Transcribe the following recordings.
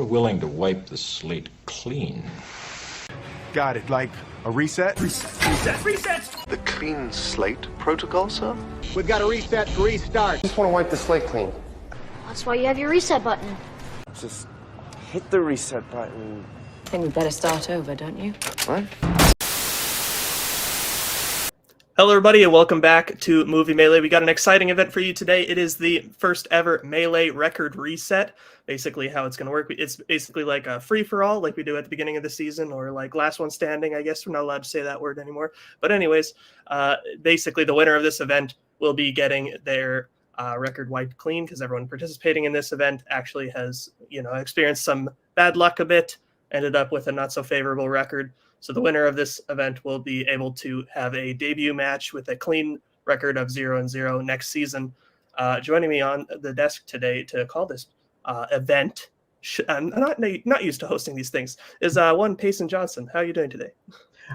willing to wipe the slate clean? Got it. Like a reset? Reset! The clean slate protocol, sir? We've got to reset, restart. Just want to wipe the slate clean. That's why you have your reset button. Just hit the reset button. I think we better start over, don't you? What? Hello, everybody, and welcome back to Movie Melee. We got an exciting event for you today. It is the first ever Melee record reset. Basically, how it's going to work, it's basically like a free-for-all, like we do at the beginning of the season, or like last one standing. I guess we're not allowed to say that word anymore. But anyways, basically, the winner of this event will be getting their record wiped clean, because everyone participating in this event actually has, experienced some bad luck a bit, ended up with a not-so-favorable record. So the winner of this event will be able to have a debut match with a clean record of 0-0 next season. Joining me on the desk today to call this event, I'm not used to hosting these things, is one Payson Johnson. How are you doing today?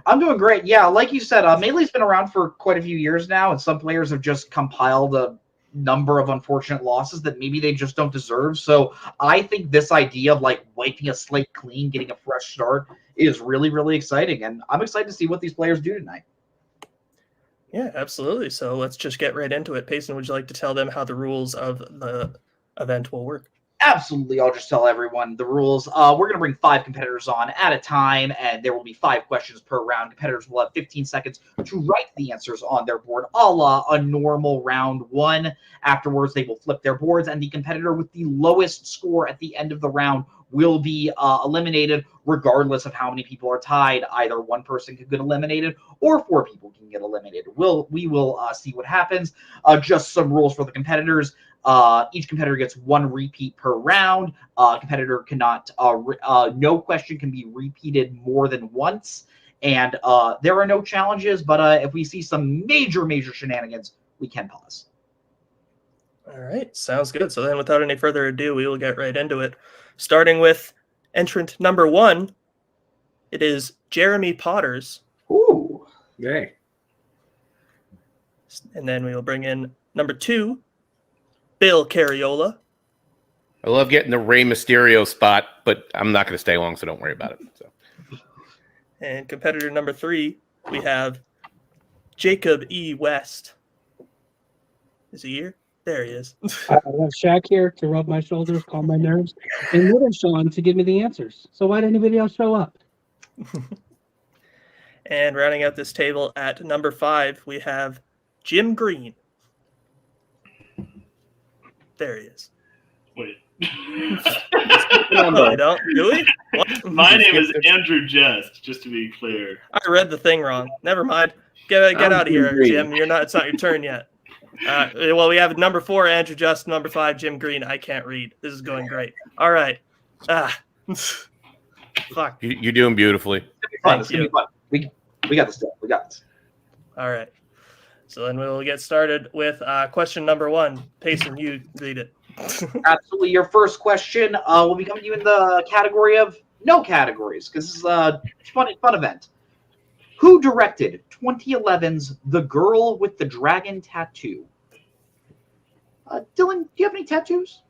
I'm doing great. Yeah, like you said, Melee's been around for quite a few years now, and some players have just compiled a number of unfortunate losses that maybe they just don't deserve. So I think this idea of like wiping a slate clean, getting a fresh start is really, really exciting. And I'm excited to see what these players do tonight. Yeah, absolutely. So let's just get right into it. Payson, would you like to tell them how the rules of the event will work? Absolutely. I'll just tell everyone the rules. We're going to bring 5 competitors on at a time, and there will be 5 questions per round. Competitors will have 15 seconds to write the answers on their board, a la a normal round 1. Afterwards, they will flip their boards, and the competitor with the lowest score at the end of the round will be eliminated, regardless of how many people are tied. Either one person can get eliminated, or 4 people can get eliminated. We will see what happens. Just some rules for the competitors. Each competitor gets 1 repeat per round. Competitor cannot, no question can be repeated more than once. And there are no challenges, but if we see some major shenanigans, we can pause. All right, sounds good. So then without any further ado, we will get right into it. Starting with entrant number 1, it is Jeremy Potters. Ooh. Yay. And then we will bring in number 2, Bill Carriola. I love getting the Rey Mysterio spot, but I'm not going to stay long, so don't worry about it. So. And competitor number 3, we have Jacob E. West. Is he here? There he is. I have Shaq here to rub my shoulders, calm my nerves, and Little Sean to give me the answers. So why did anybody else show up? And rounding out this table at number 5, we have Jim Green. There he is. Wait. No, I don't. Do we? What? My name is Andrew just to be clear. I read the thing wrong. Never mind. Get out of here, Jim. It's not your turn yet. Well, we have number 4, Andrew Just, number 5, Jim Green. I can't read. This is going great. All right. Fuck. You're doing beautifully. Thank you. We got this done. We got this. All right. So then we'll get started with question number 1. Payson, you read it. Absolutely. Your first question will be coming to you in the category of no categories, because this is a fun event. Who directed 2011's The Girl with the Dragon Tattoo? Dylan, do you have any tattoos?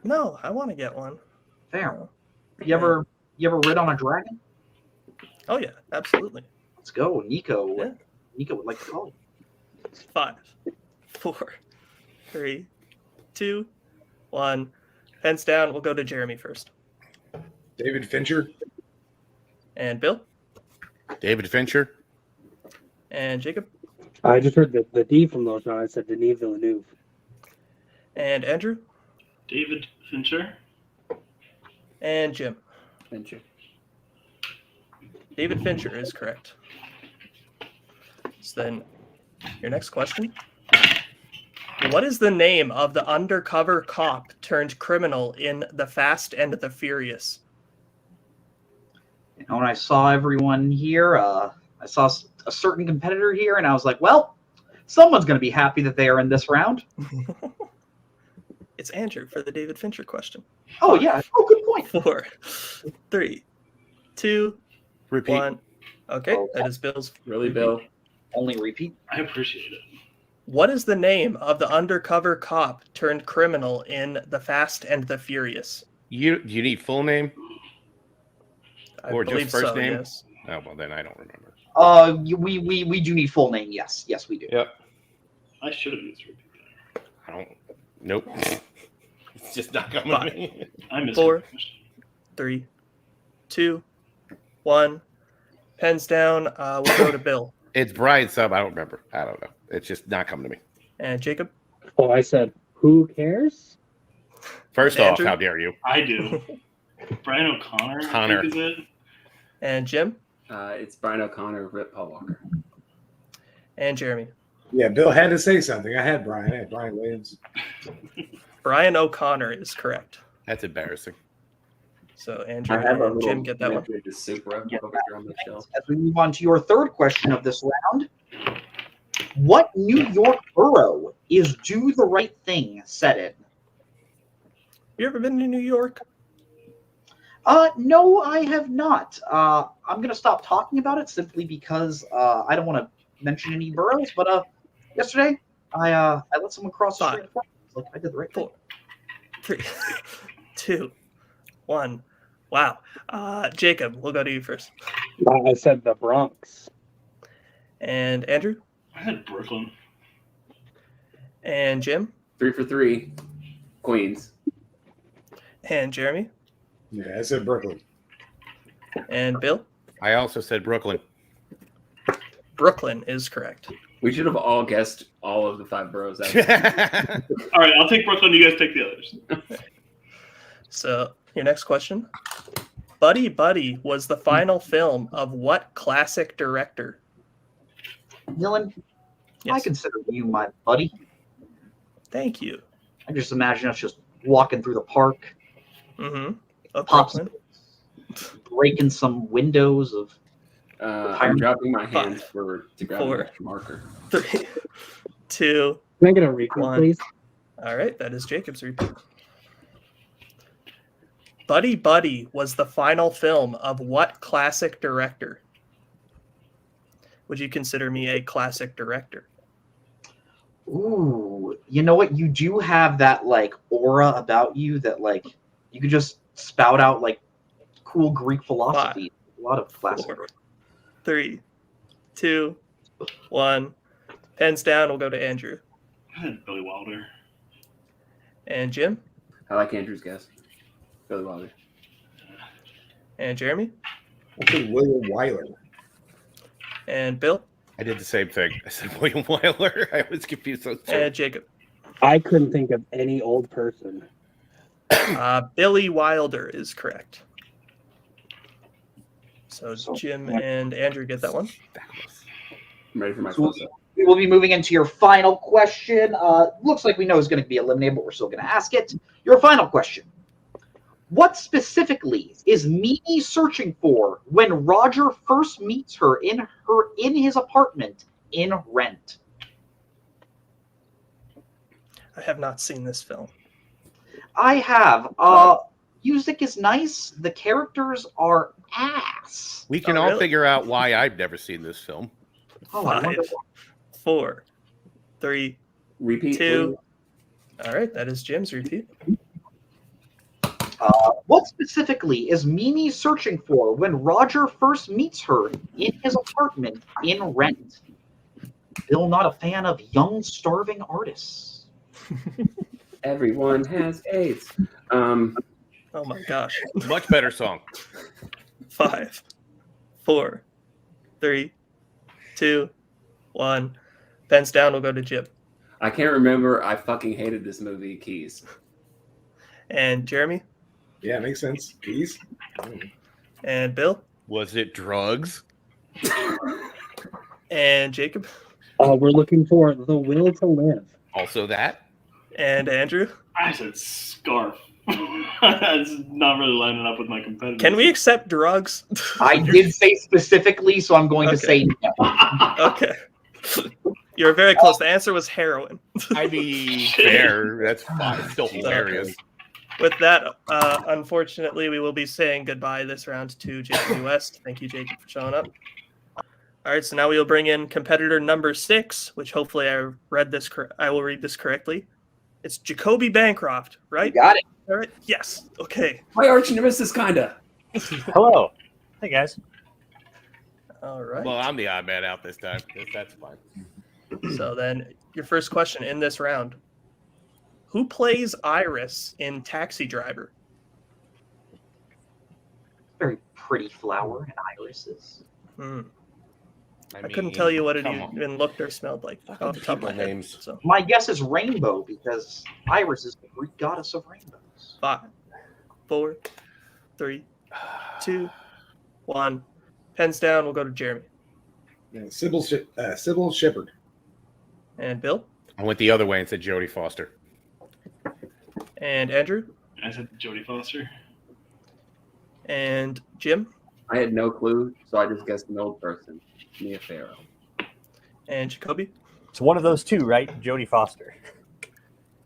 No, I want to get one. Fair. You ever rid on a dragon? Oh yeah, absolutely. Let's go, Nico. Yeah. Nico would like to call you. 5, 4, 3, 2, 1. Pens down. We'll go to Jeremy first. David Fincher. And Bill. David Fincher. And Jacob. I just heard the D from Little Sean. I said Denis Villeneuve. And Andrew. David Fincher. And Jim. Fincher. David Fincher is correct. So then, your next question. What is the name of the undercover cop turned criminal in The Fast and the Furious? When I saw everyone here, I saw a certain competitor here, and I was like, well, someone's going to be happy that they are in this round. It's Andrew for the David Fincher question. Oh, yeah. Oh, good point. 4, 3, 2, Repeat. 1. Okay, that is Bill's. Really, Bill? Only repeat. I appreciate it. What is the name of the undercover cop turned criminal in The Fast and the Furious? You need full name I or believe just first so, name? yes. Oh well, then I don't remember. We do need full name. Yes, we do. Yep. I should have used repeat. I don't. Nope. It's just not coming to me. I missed 4, it. 3, 2, 1. Pens down. We'll go to Bill. It's Brian Sub. I don't remember. I don't know. It's just not coming to me. And Jacob. Oh, I said, who cares? First Andrew? off, how dare you? I do. Brian O'Connor. I think is it? And Jim. It's Brian O'Connor, Rip Paul Walker. And Jeremy. Yeah, Bill had to say something. I had Brian Williams. Brian O'Connor is correct. That's embarrassing. So Andrew I have a and little Jim get that one. The super on the shelf. As we move on to your third question of this round, what New York borough is Do the Right Thing set in? You ever been to New York? No, I have not. I'm going to stop talking about it simply because I don't want to mention any boroughs. But yesterday, I let someone cross the street. Like I did the right thing. 4, 3, 2, 1. Wow. Jacob, we'll go to you first. I said the Bronx. And Andrew. I had Brooklyn. And Jim. 3 for 3. Queens. And Jeremy. Yeah, I said Brooklyn. And Bill. I also said Brooklyn. Brooklyn is correct. We should have all guessed all of the 5 boroughs. All right, I'll take Brooklyn. You guys take the others. So your next question. Buddy Buddy was the final film of what classic director? Dylan, Yes. I consider you my buddy. Thank you. I just imagine us just walking through the park, Mm-hmm. Of pops, Brooklyn. breaking some windows of. I'm dropping my hands 5, to grab 4, an extra marker. 3, 2. Can I get a repeat, 1. please? All right, that is Jacob's repeat. Buddy Buddy was the final film of what classic director? Would you consider me a classic director? Ooh, you know what? You do have that like aura about you that like you could just spout out like cool Greek philosophy. A lot of classic. 4, 3, 2, 1. Pens down. We'll go to Andrew. I had Billy Wilder. And Jim. I like Andrew's guess. Billy Wilder. And Jeremy. I said William Wyler. And Bill. I did the same thing. I said William Wyler. I was confused. And Jacob. I couldn't think of any old person. Billy Wilder is correct. So Jim and Andrew get that one. I'm ready for my close-up. We will be moving into your final question. Looks like we know it's going to be eliminated, but we're still going to ask it. Your final question. What specifically is Mimi searching for when Roger first meets her in his apartment in Rent? I have not seen this film. I have. Music is nice. The characters are ass. We can all figure out why I've never seen this film. Oh, I 5, wonder 4, 3, Repeat. 2. All right, that is Jim's repeat. what specifically is Mimi searching for when Roger first meets her in his apartment in Rent? Bill, not a fan of young, starving artists. Everyone has AIDS. Oh my gosh. Much better song. 5, 4, 3, 2, 1. Pens down. We'll go to Jim. I can't remember. I fucking hated this movie, Keys. And Jeremy. Yeah, makes sense. Keys. And Bill. Was it drugs? And Jacob. We're looking for The Will to Live. Also that. And Andrew. I said Scarf. That's not really lining up with my competitors. Can we accept drugs? I did say specifically, so I'm going to say no. Okay. You were very close. The answer was heroin. I mean, fair. That's fine. Still hilarious. With that, unfortunately, we will be saying goodbye this round to Jacob West. Thank you, Jacob, for showing up. All right, so now we will bring in competitor number 6, which hopefully I will read this correctly. It's Jacoby Bancroft, right? You got it. All right. Yes. Okay. My arch nemesis, kinda. Hello. Hey, guys. All right. Well, I'm the odd man out this time. That's fine. So then, your first question in this round: who plays Iris in Taxi Driver? Very pretty flower and irises. I couldn't tell you what it even looked or smelled like off the top of my head. Names. So My guess is rainbow because Iris is the Greek goddess of rainbows. 5, 4, 3, 2, 1. Pens down. We'll go to Jeremy Yeah, Sybil Shepherd. and Bill I went the other way and said Jodie Foster. and Andrew I said Jodie Foster. and Jim I had no clue, so I just guessed an old person, Mia Farrow. and Jacoby. It's one of those two, right? Jodie Foster.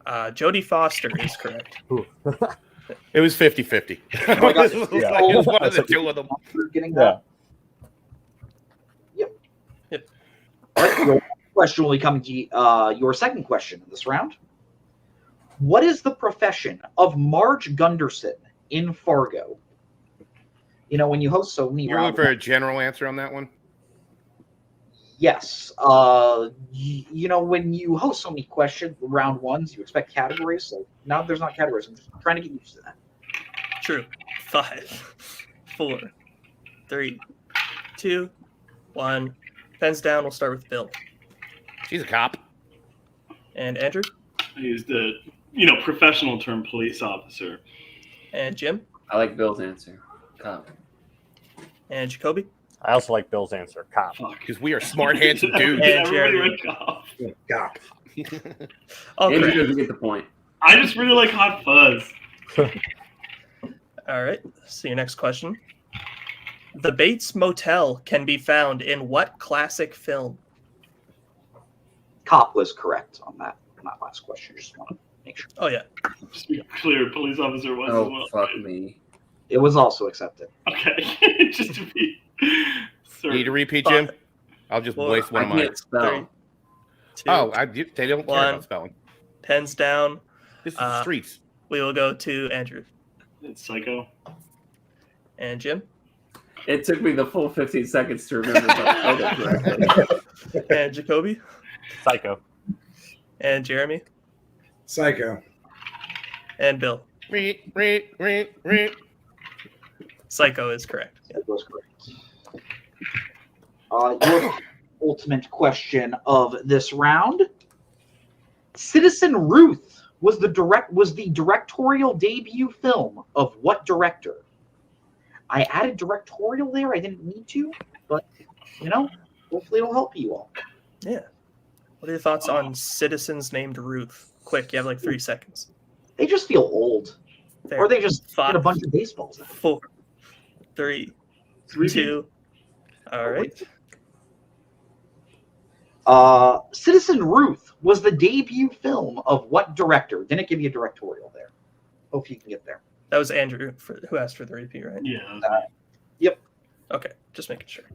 Jodie Foster is correct. It was 50-50. It was one of the two of them. You're getting Yeah. that? Yep. All right, your question will be coming to your second question in this round. What is the profession of Marge Gunderson in Fargo? You know, when you host so many You're looking for a general answer on that one? Yes. You know, when you host so many questions, round ones, you expect categories. So now there's not categories. I'm just trying to get used to that. True. 5, 4, 3, 2, 1. Pens down. We'll start with Bill She's a cop. and Andrew I used the professional term police officer. and Jim I like Bill's answer. Cop. and Jacoby I also like Bill's answer. Cop. Fuck. Because we are smart, handsome dudes. And Everybody Jeremy. went cop. Cop. All Andrew correct. doesn't get the point. I just really like Hot Fuzz. All right. So your next question. The Bates Motel can be found in what classic film? Cop was correct on that last question. Just want to make sure. Oh, yeah. Just to be clear, police officer was as Oh, well. fuck me. It was also accepted. Okay, just to be certain. Need to repeat, 5, Jim? I'll just 4, waste one I of mine. can't spell. 2. Oh, they don't care 1. about spelling. Pens down. This is the streets. We will go to Andrew It's Psycho. and Jim It took me the full 15 seconds to remember if I spelled it correctly. and Jacoby Psycho. and Jeremy Psycho. and Bill. Reet. Psycho is correct. Yeah. That was correct. Your ultimate question of this round: Citizen Ruth was the directorial debut film of what director? I added directorial there. I didn't need to, but hopefully it'll help you all. Yeah. What are your thoughts on citizens named Ruth? Quick, you have like 3 seconds. They just feel old, There. or they just 5, get a bunch of baseballs. 4, 3, 2. All right. Citizen Ruth was the debut film of what director? Didn't give you a directorial there. Hope you can get there. That was Andrew who asked for the repeat, right? Yeah. That was Yep. Okay, just making sure.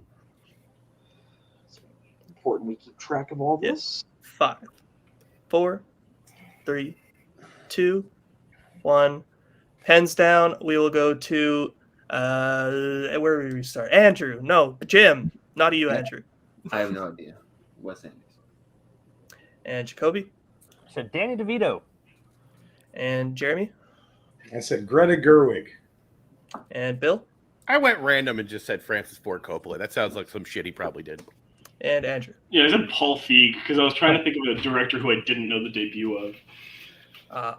Important we keep track of all Yep. this. 5, 4, 3, 2, 1. Pens down. We will go to where do we start? Andrew. No, Jim. Not you, Andrew. I have no idea. Wes Anderson. And Jacoby. I said Danny DeVito. And Jeremy. I said Greta Gerwig. And Bill. I went random and just said Francis Ford Coppola. That sounds like some shit he probably did. And Andrew. Yeah, I said Paul Feig because I was trying to think of a director who I didn't know the debut of.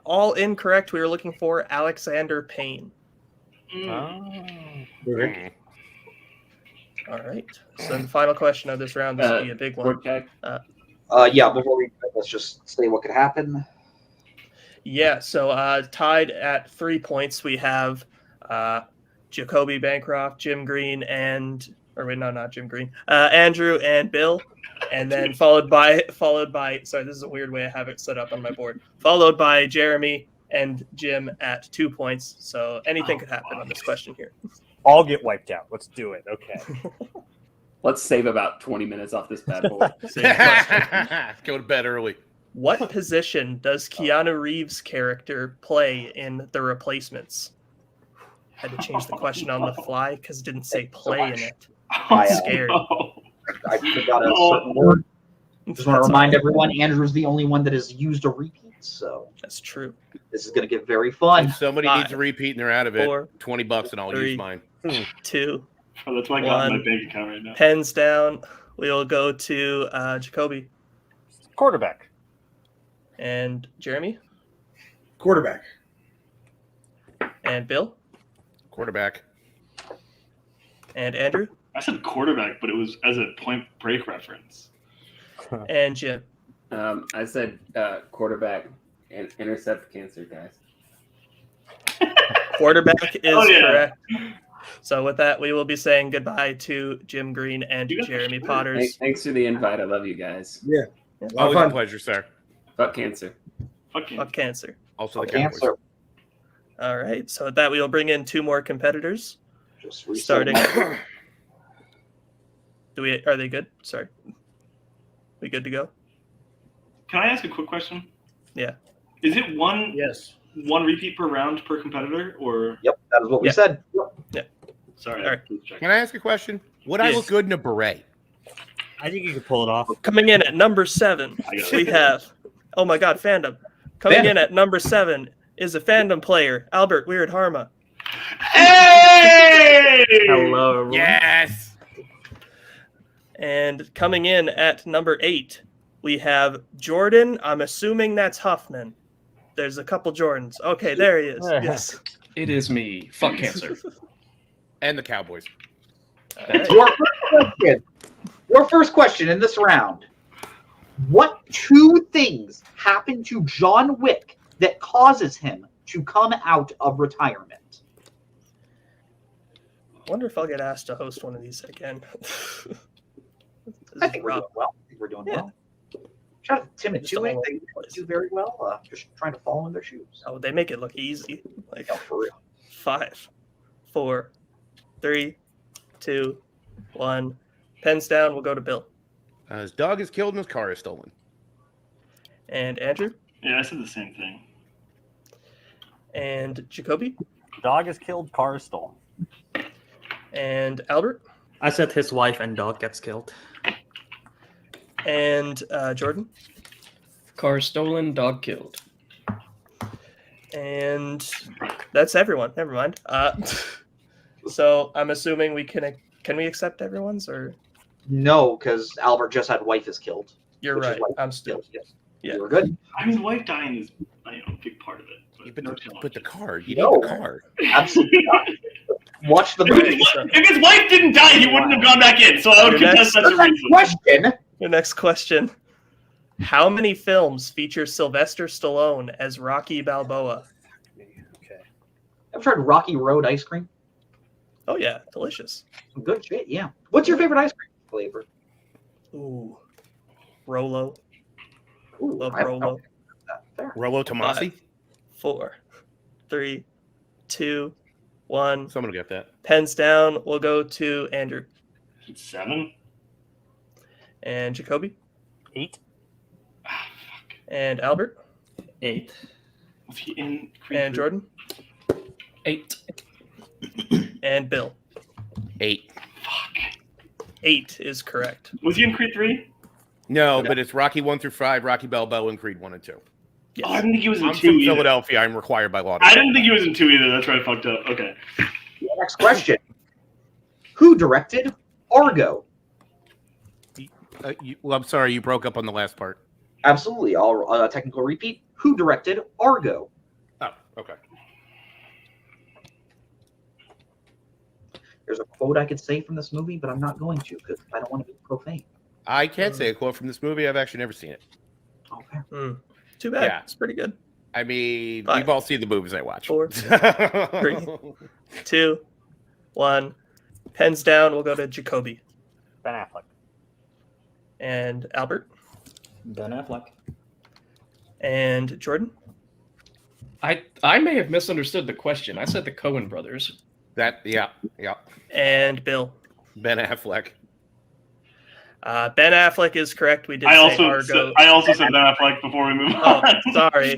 All incorrect. We were looking for Alexander Payne. Okay. All right. So then the final question of this round. This will be a big one. Yeah, before we let's just say what could happen. Yeah, so tied at 3 points, we have Jacoby Bancroft, Jim Green, not Jim Green, Andrew and Bill, and then followed by. Sorry, this is a weird way I have it set up on my board. Followed by Jeremy and Jim at 2 points. So anything could happen on this question here. All get wiped out. Let's do it. Okay. Let's save about 20 minutes off this bad boy. Go to bed early. What position does Keanu Reeves' character play in The Replacements? Had to change the question on the fly because it didn't say play in it. I'm scared. I forgot a certain word. Just want to remind everyone, Andrew's the only one that has used a repeat, so that's true. This is going to get very fun. If somebody needs a repeat and they're out of it, 4, $20 and I'll 3, use mine. 2, Oh, that's why I got my 1. bank account right now. Pens down. We'll go to Jacoby. Quarterback. And Jeremy. Quarterback. And Bill. Quarterback. And Andrew. I said quarterback, but it was as a Point Break reference. And Jim. I said quarterback and intercept cancer, guys. Quarterback is correct. So with that, we will be saying goodbye to Jim Green and Jeremy Potters. Thanks for the invite. I love you guys. Yeah. Always a pleasure, sir. Fuck cancer. Fuck cancer. Also the Cowboys. All right. So with that, we will bring in 2 more competitors. Starting. Are they good? Sorry. We good to go? Can I ask a quick question? Yeah. Is it one? Yes. One repeat per round per competitor, or? Yep, that is what we said. Yeah. Sorry. All right. Can I ask a question? Would I look good in a beret? I think you could pull it off. Coming in at number 7, we have. Oh my God, Fandom. Coming in at number 7 is a Fandom player, Albert Weird Harma. Hey! Hello, everyone. Yes. And coming in at number 8, we have Jordan. I'm assuming that's Huffman. There's a couple Jordans. Okay, there he is. Yes. It is me. Fuck cancer. And the Cowboys. Your first question in this round. What 2 things happened to John Wick that causes him to come out of retirement? I wonder if I'll get asked to host one of these again. I think we're doing well. Shout out to Tim and Twohig. They do very well. Just trying to follow in their shoes. Oh, they make it look easy. Like, for real. 5, 4, 3, 2, 1. Pens down. We'll go to Bill. His dog is killed and his car is stolen. And Andrew. Yeah, I said the same thing. And Jacoby. Dog is killed, car is stolen. And Albert. I said his wife and dog gets killed. And Jordan. Car stolen, dog killed. And that's everyone. Never mind. So I'm assuming we can we accept everyone's or no? Because Albert just had wife is killed. You're right. I'm still. Yes. Yeah, we're good. I mean, wife dying is a big part of it. But the card, you need the card. Absolutely not. Watch the movie. If his wife didn't die, he wouldn't have gone back in. So I would contest that's a reason. Question. The next question. How many films feature Sylvester Stallone as Rocky Balboa? Ever tried Rocky Road ice cream? Oh yeah, delicious. Some good shit, yeah. What's your favorite ice cream flavor? Ooh, Rolo. Ooh, Love Rolo. Rolo Tomasi? 5, 4, 3, 2, 1. Someone will get that. Pens down. We'll go to Andrew. 7. And Jacoby. 8. And Albert. 8. Was he in Creed And 3? Jordan. 8. And Bill. 8. 8 is correct. Was he in Creed 3? No, but it's Rocky 1 through 5, Rocky Balboa, and Creed 1 and 2. Yes. Oh, I didn't think he was in I'm 2 from either. Philadelphia. I'm required by law. I didn't think he was in 2 either. That's where I fucked up. Okay. Next question. Who directed Argo? Well, I'm sorry, you broke up on the last part. Absolutely. I'll technical repeat. Who directed Argo? Oh, okay. There's a quote I could say from this movie, but I'm not going to because I don't want to be profane. I can't say a quote from this movie. I've actually never seen it. Okay. Too bad. Yeah. It's pretty good. I mean, 5, we've all seen the movies I watch. 4, 3, 2, 1. Pens down. We'll go to Jacoby. Ben Affleck. And Albert. Ben Affleck. And Jordan. I may have misunderstood the question. I said the Coen brothers. Yeah. And Bill. Ben Affleck. Ben Affleck is correct. We did I say also Argo. said, I also said Ben Affleck before we move Oh, on. sorry.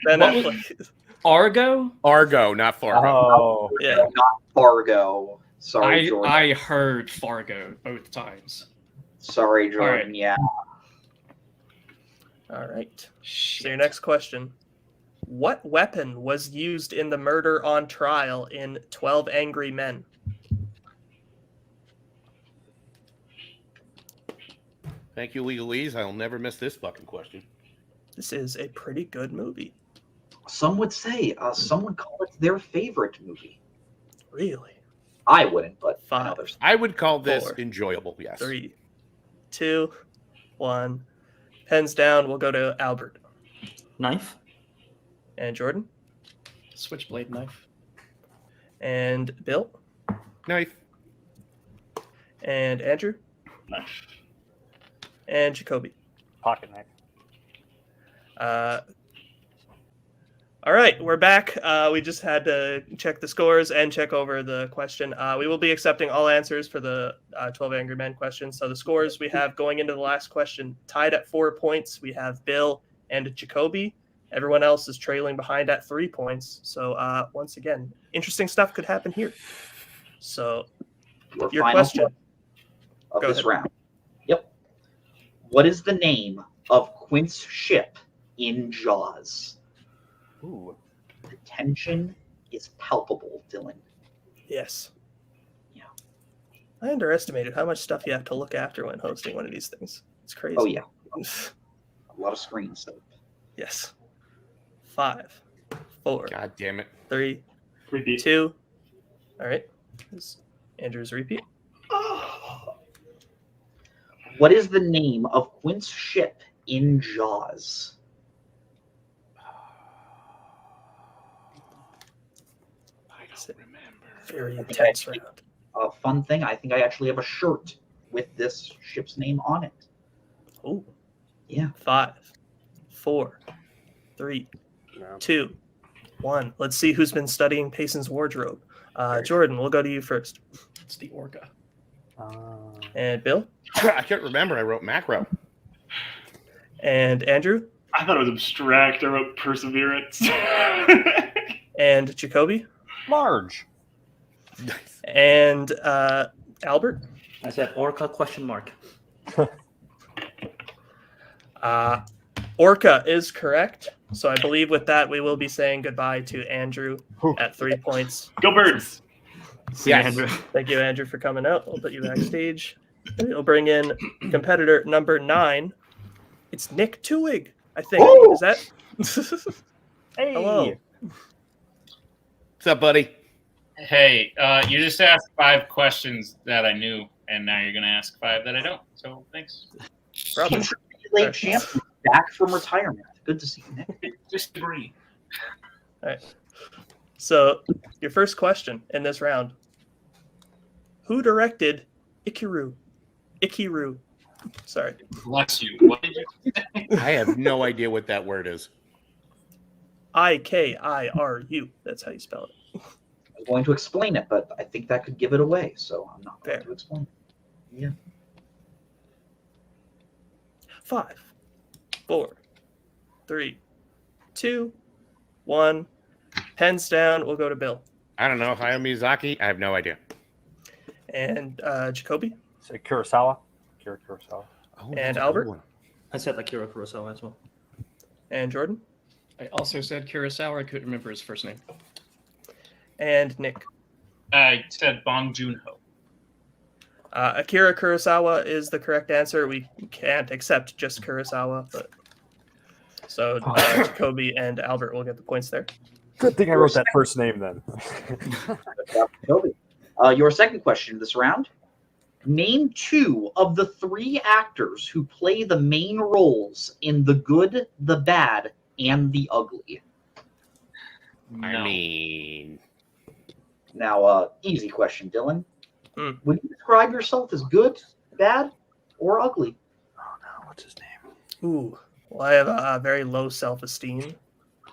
Ben What was- Affleck. Argo? Argo, not Fargo. Oh. Yeah. Not Fargo. Sorry, Jordan. I heard Fargo both times. Sorry, Jordan. All right. Yeah. All right. Shit. So your next question. What weapon was used in the murder on trial in 12 Angry Men? Thank you, legalese. I'll never miss this fucking question. This is a pretty good movie. Some would say, some would call it their favorite movie. Really? I wouldn't, but Five. others. I would call this 4, enjoyable, yes. 3, 2, 1. Pens down. We'll go to Albert. Knife. And Jordan. Switchblade knife. And Bill. Knife. And Andrew. Knife. And Jacoby. Pocket knife. All right, we're back. We just had to check the scores and check over the question. We will be accepting all answers for the 12 Angry Men question. So the scores we have going into the last question, tied at 4 points. We have Bill and Jacoby. Everyone else is trailing behind at 3 points. So once again, interesting stuff could happen here. So your final question of Go this ahead. round. Yep. What is the name of Quint's ship in Jaws? Ooh. The tension is palpable, Dylan. Yes. Yeah. I underestimated how much stuff you have to look after when hosting one of these things. It's crazy. Oh, yeah. A lot of screen stuff. Yes. 5, 4, God damn it. 3, Repeat. 2. All right. Andrew's repeat. What is the name of Quint's ship in Jaws? Very intense round. A fun thing, I think I actually have a shirt with this ship's name on it. Oh. Yeah. 5, 4, 3, 2, 1. Let's see who's been studying Payson's wardrobe. Jordan, we'll go to you first. It's the Orca. And Bill? I can't remember. I wrote macro. And Andrew? I thought it was abstract. I wrote perseverance. And Jacoby? Marge. And Albert? I said Orca question mark. Orca is correct. So I believe with that, we will be saying goodbye to Andrew at 3 points. Go Birds! Yes. Thank you, Andrew, for coming out. We'll put you backstage. We'll bring in competitor number 9. It's Nick Twohig, I think. Oh! Is that? Hey. Hello. What's up, buddy? Hey, you just asked 5 questions that I knew, and now you're going to ask 5 that I don't. So thanks. Brother. Future relay champion back from retirement. Good to see you, Nick. Just agree. All right. So your first question in this round. Who directed Ikiru? Sorry. Bless you. What did you say? I have no idea what that word is. Ikiru. That's how you spell it. I was going to explain it, but I think that could give it away, so I'm not going Fair. to explain it. Yeah. 5, 4, 3, 2, 1. Pens down. We'll go to Bill. I don't know. Hayao Miyazaki? I have no idea. And Jacoby. So Kurosawa. Akira Kurosawa. Oh, And that's a Albert? good one. I said Akira Kurosawa as well. And Jordan. I also said Kurosawa. I couldn't remember his first name. And Nick. I said Bong Joon-ho. Akira Kurosawa is the correct answer. We can't accept just Kurosawa, but so Jacoby and Albert will get the points there. Good thing I wrote that first name then. Your second question this round. Name 2 of the 3 actors who play the main roles in The Good, the Bad, and the Ugly. I mean, Now, easy question, Dylan. Hmm. Would you describe yourself as good, bad, or ugly? Oh no, what's his name? Ooh, well, I have a very low self-esteem.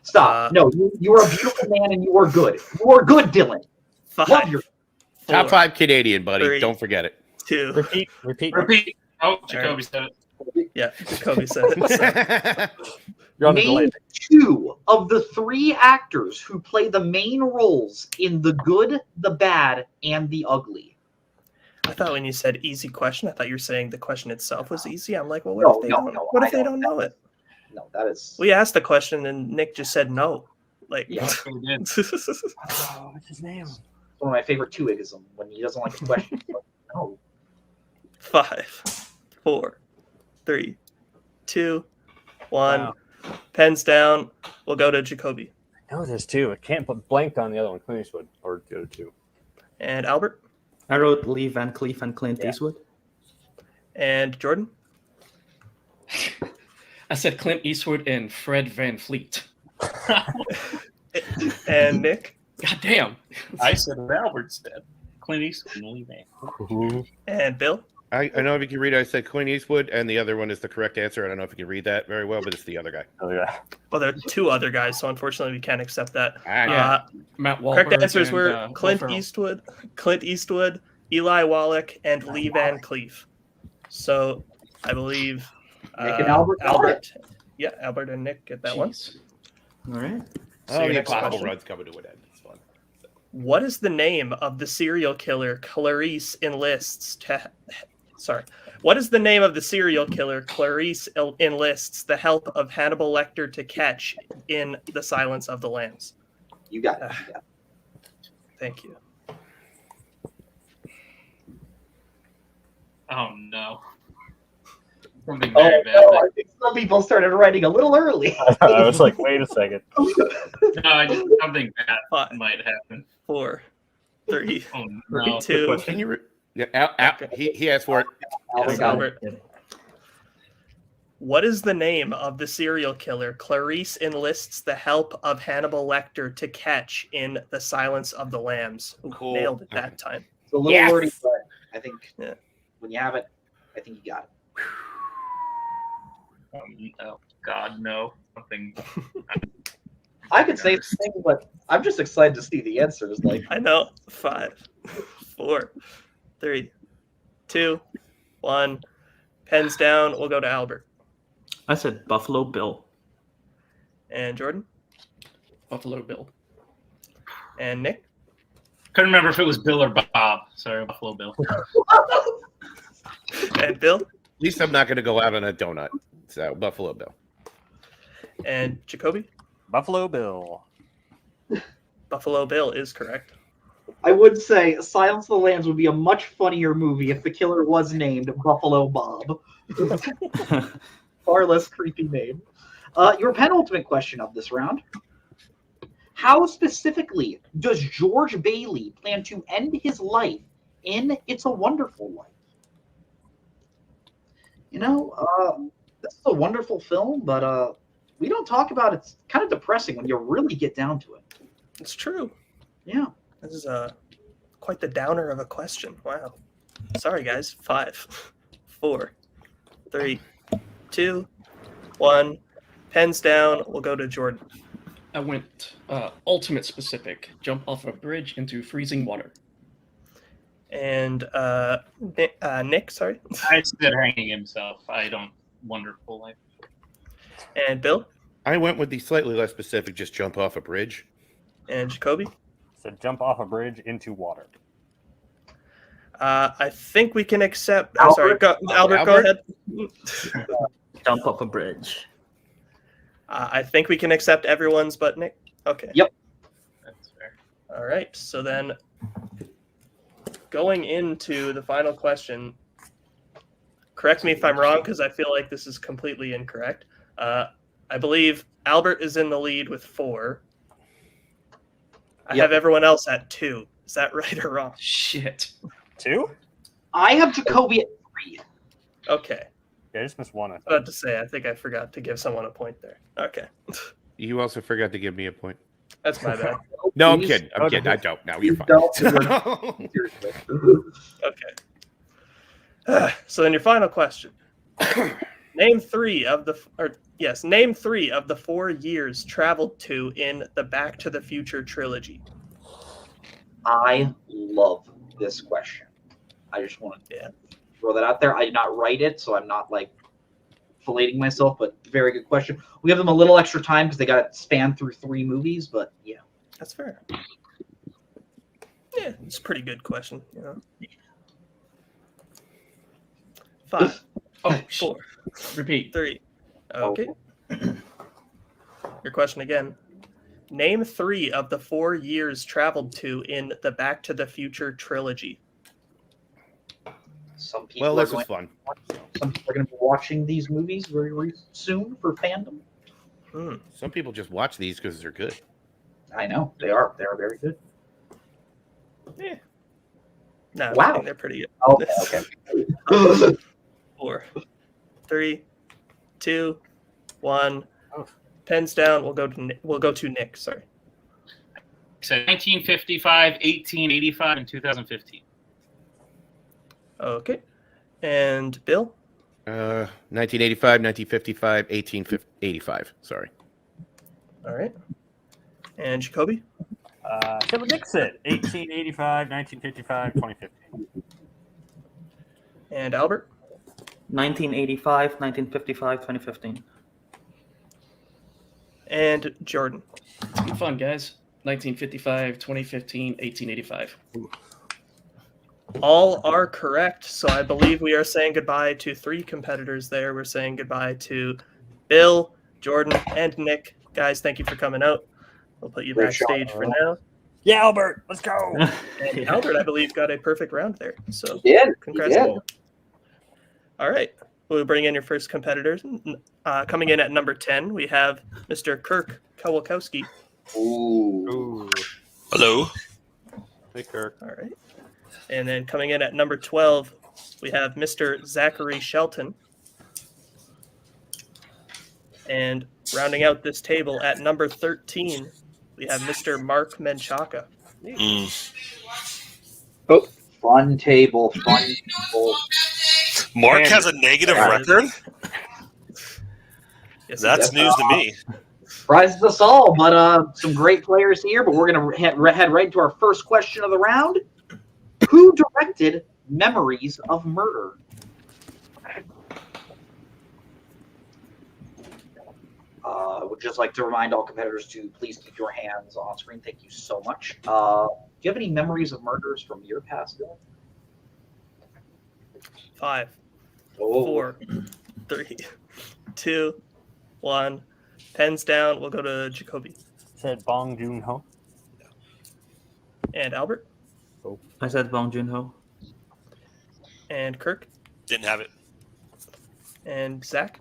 Stop. No, you are a beautiful man and you are good. You are good, Dylan. 5, Love your top 5 Canadian, buddy. 3, Don't forget it. 2. Repeat. Oh, Jacoby said it. Yeah, Jacoby said it. So. You're on the delay. Name 2 of the 3 actors who play the main roles in The Good, the Bad, and the Ugly. I thought when you said easy question, I thought you were saying the question itself was easy. I'm like, well, what if they don't know it? No, that is. We asked the question and Nick just said no. Like, Yeah. Oh, what's his name? One of my favorite Twohigism when he doesn't like the question. No. 5, 4, 3, 2, 1. Wow. Pens down. We'll go to Jacoby. I know there's 2. I can't put blank on the other one. Clint Eastwood or the other 2. And Albert. I wrote Lee Van Cleef and Clint Eastwood. And Jordan. I said Clint Eastwood and Fred Van Fleet. And Nick. God damn. I said what Albert said. Clint Eastwood and Lee Van. And Bill. I know if you can read it, I said Clint Eastwood, and the other one is the correct answer. I don't know if you can read that very well, but it's the other guy. Oh, yeah. Well, there are 2 other guys, so unfortunately we can't accept that. Matt Wahlberg. Correct answers and, were Clint Will Eastwood, Eli Wallach, and Lee Van Cleef. So I believe Nick and Albert. Yeah, Albert and Nick get that one. All right. So your next Impossible question. Run's coming to an end. It's fun. What is the name of the serial killer Clarice enlists to? Sorry. What is the name of the serial killer Clarice enlists the help of Hannibal Lecter to catch in The Silence of the Lambs? You got it. Thank you. Oh no. Something very bad. No, I think some people started writing a little early. I was like, wait a second. No, something bad might happen. 4, 3, Oh no. 2. Can you? He asked for it. Yes, Albert. What is the name of the serial killer Clarice enlists the help of Hannibal Lecter to catch in The Silence of the Lambs? Ooh, Cool. Nailed it that time. It's a little wordy, but I think when you have it, I think you got it. Oh God, no. Something. I could say the thing, but I'm just excited to see the answers. Like I know. 5, 4, 3, 2, 1. Pens down. We'll go to Albert. I said Buffalo Bill. And Jordan. Buffalo Bill. And Nick. Couldn't remember if it was Bill or Bob. Sorry, Buffalo Bill. And Bill. At least I'm not going to go out on a donut. So Buffalo Bill. And Jacoby. Buffalo Bill. Buffalo Bill is correct. I would say Silence of the Lambs would be a much funnier movie if the killer was named Buffalo Bob. Far less creepy name. Your penultimate question of this round. How specifically does George Bailey plan to end his life in It's a Wonderful Life? You know, this is a wonderful film, but we don't talk about it. It's kind of depressing when you really get down to it. It's true. Yeah. This is quite the downer of a question. Wow. Sorry, guys. 5, 4, 3, 2, 1. Pens down. We'll go to Jordan. I went ultimate specific. Jump off a bridge into freezing water. And Nick, sorry. I said hanging himself. I don't. Wonderful Life. And Bill. I went with the slightly less specific, just jump off a bridge. And Jacoby. Said jump off a bridge into water. I think we can accept. I'm sorry, Albert, go ahead. Jump off a bridge. I think we can accept everyone's but Nick. Okay. Yep. That's fair. All right. So then, going into the final question. Correct me if I'm wrong, because I feel like this is completely incorrect. I believe Albert is in the lead with 4. I have everyone else at 2. Is that right or wrong? Shit. 2? I have Jacoby at 3. Okay. Yeah, I just missed 1. I was about to say, I think I forgot to give someone a point there. Okay. You also forgot to give me a point. That's my bad. No, I'm kidding. I'm kidding. I don't. No, you're fine. Okay. So then your final question. Name 3 of the 4 years traveled to in the Back to the Future trilogy. I love this question. I just want to throw that out there. I did not write it, so I'm not like filleting myself, but very good question. We have them a little extra time because they got to span through 3 movies, but yeah. That's fair. Yeah, it's a pretty good question. You know. 5. Oh, 4. Repeat. 3. Okay. Your question again. Name 3 of the 4 years traveled to in the Back to the Future trilogy. Some people Well, this is fun. Some people are going to be watching these movies very, very soon for fandom. Some people just watch these because they're good. I know they are. They are very good. Yeah. No, Wow. I think they're pretty good. Okay. 4, 3, 2, 1. Pens down. We'll go to Nick. Sorry. So 1955, 1885, and 2015. Okay. And Bill? 1985, 1955, 1885. Sorry. All right. And Jacoby? Philip Dixon, 1885, 1955, 2015. And Albert? 1985, 1955, 2015. And Jordan? Good fun, guys. 1955, 2015, 1885. All are correct. So I believe we are saying goodbye to 3 competitors there. We're saying goodbye to Bill, Jordan, and Nick. Guys, thank you for coming out. We'll put you Great backstage shot, for man. now. Yeah, Albert, let's go. And Albert, I believe, got a perfect round there. So congrats. Yeah. All right. We'll bring in your first competitors. Coming in at number 10, we have Mr. Kirk Kowalkowski. Ooh. Hello. Hey, Kirk. All right. And then coming in at number 12, we have Mr. Zachary Shelton. And rounding out this table at number 13, we have Mr. Mark Menchaca. Oh, fun table. Fun table. Mark has a negative record? Yes, That's news to me. Surprises us all, but some great players here. But we're going to head right into our first question of the round. Who directed Memories of Murder? Would just like to remind all competitors to please keep your hands on screen. Thank you so much. Do you have any memories of murders from your past, Bill? 5, 4, 3, 2, 1. Pens down. We'll go to Jacoby. Said Bong Joon-ho. And Albert. I said Bong Joon-ho. And Kirk. Didn't have it. And Zach.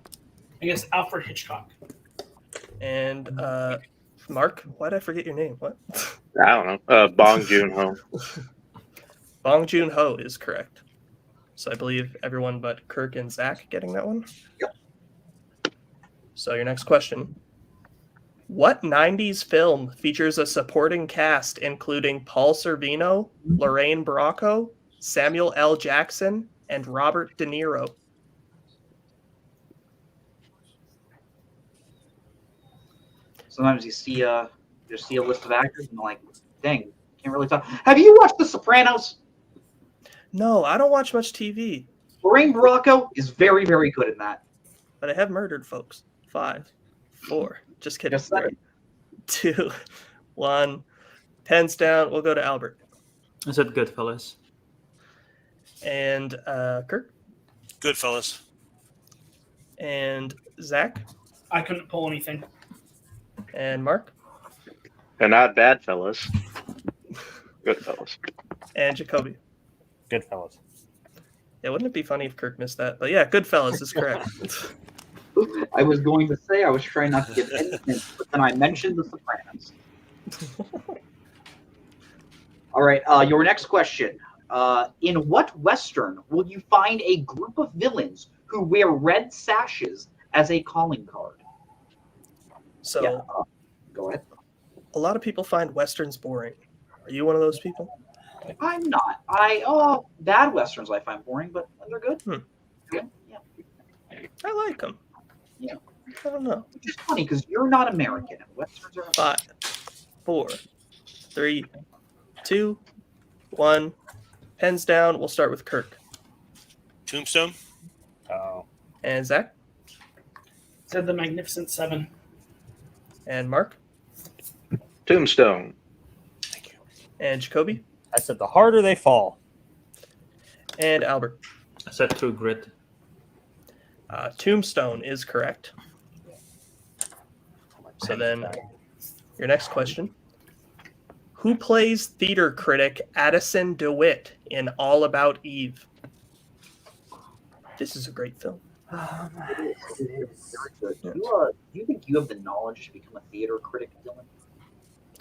I guess Alfred Hitchcock. And Mark. Why did I forget your name? What? I don't know. Bong Joon-ho. Bong Joon-ho is correct. So I believe everyone but Kirk and Zach getting that one. Yep. So your next question. What 90s film features a supporting cast including Paul Sorvino, Lorraine Bracco, Samuel L. Jackson, and Robert De Niro? Sometimes you see a list of actors and you're like, dang, can't really talk. Have you watched The Sopranos? No, I don't watch much TV. Lorraine Bracco is very, very good in that. But I have murdered folks. 5, 4. Just kidding. Just saying. 2, 1. Pens down. We'll go to Albert. I said Goodfellas. And Kirk. Goodfellas. And Zach. I couldn't pull anything. And Mark. They're not bad fellas. Good fellas. And Jacoby. Goodfellas. Yeah, wouldn't it be funny if Kirk missed that? But yeah, Goodfellas is correct. I was going to say I was trying not to get anything, but then I mentioned The Sopranos. All right, your next question. In what Western will you find a group of villains who wear red sashes as a calling card? So, go ahead. A lot of people find Westerns boring. Are you one of those people? I'm not. Bad Westerns I find boring, but they're good. Yeah. I like them. Yeah. I don't know. Which is funny because you're not American and Westerns are 5, 4, 3, 2, 1. Pens down. We'll start with Kirk. Tombstone. Oh. And Zach. Said the Magnificent Seven. And Mark. Tombstone. And Jacoby. I said the harder they fall. And Albert. I said True Grit. Tombstone is correct. So then, your next question. Who plays theater critic Addison DeWitt in All About Eve? This is a great film. It is. Very good. Do you think you have the knowledge to become a theater critic, Dylan?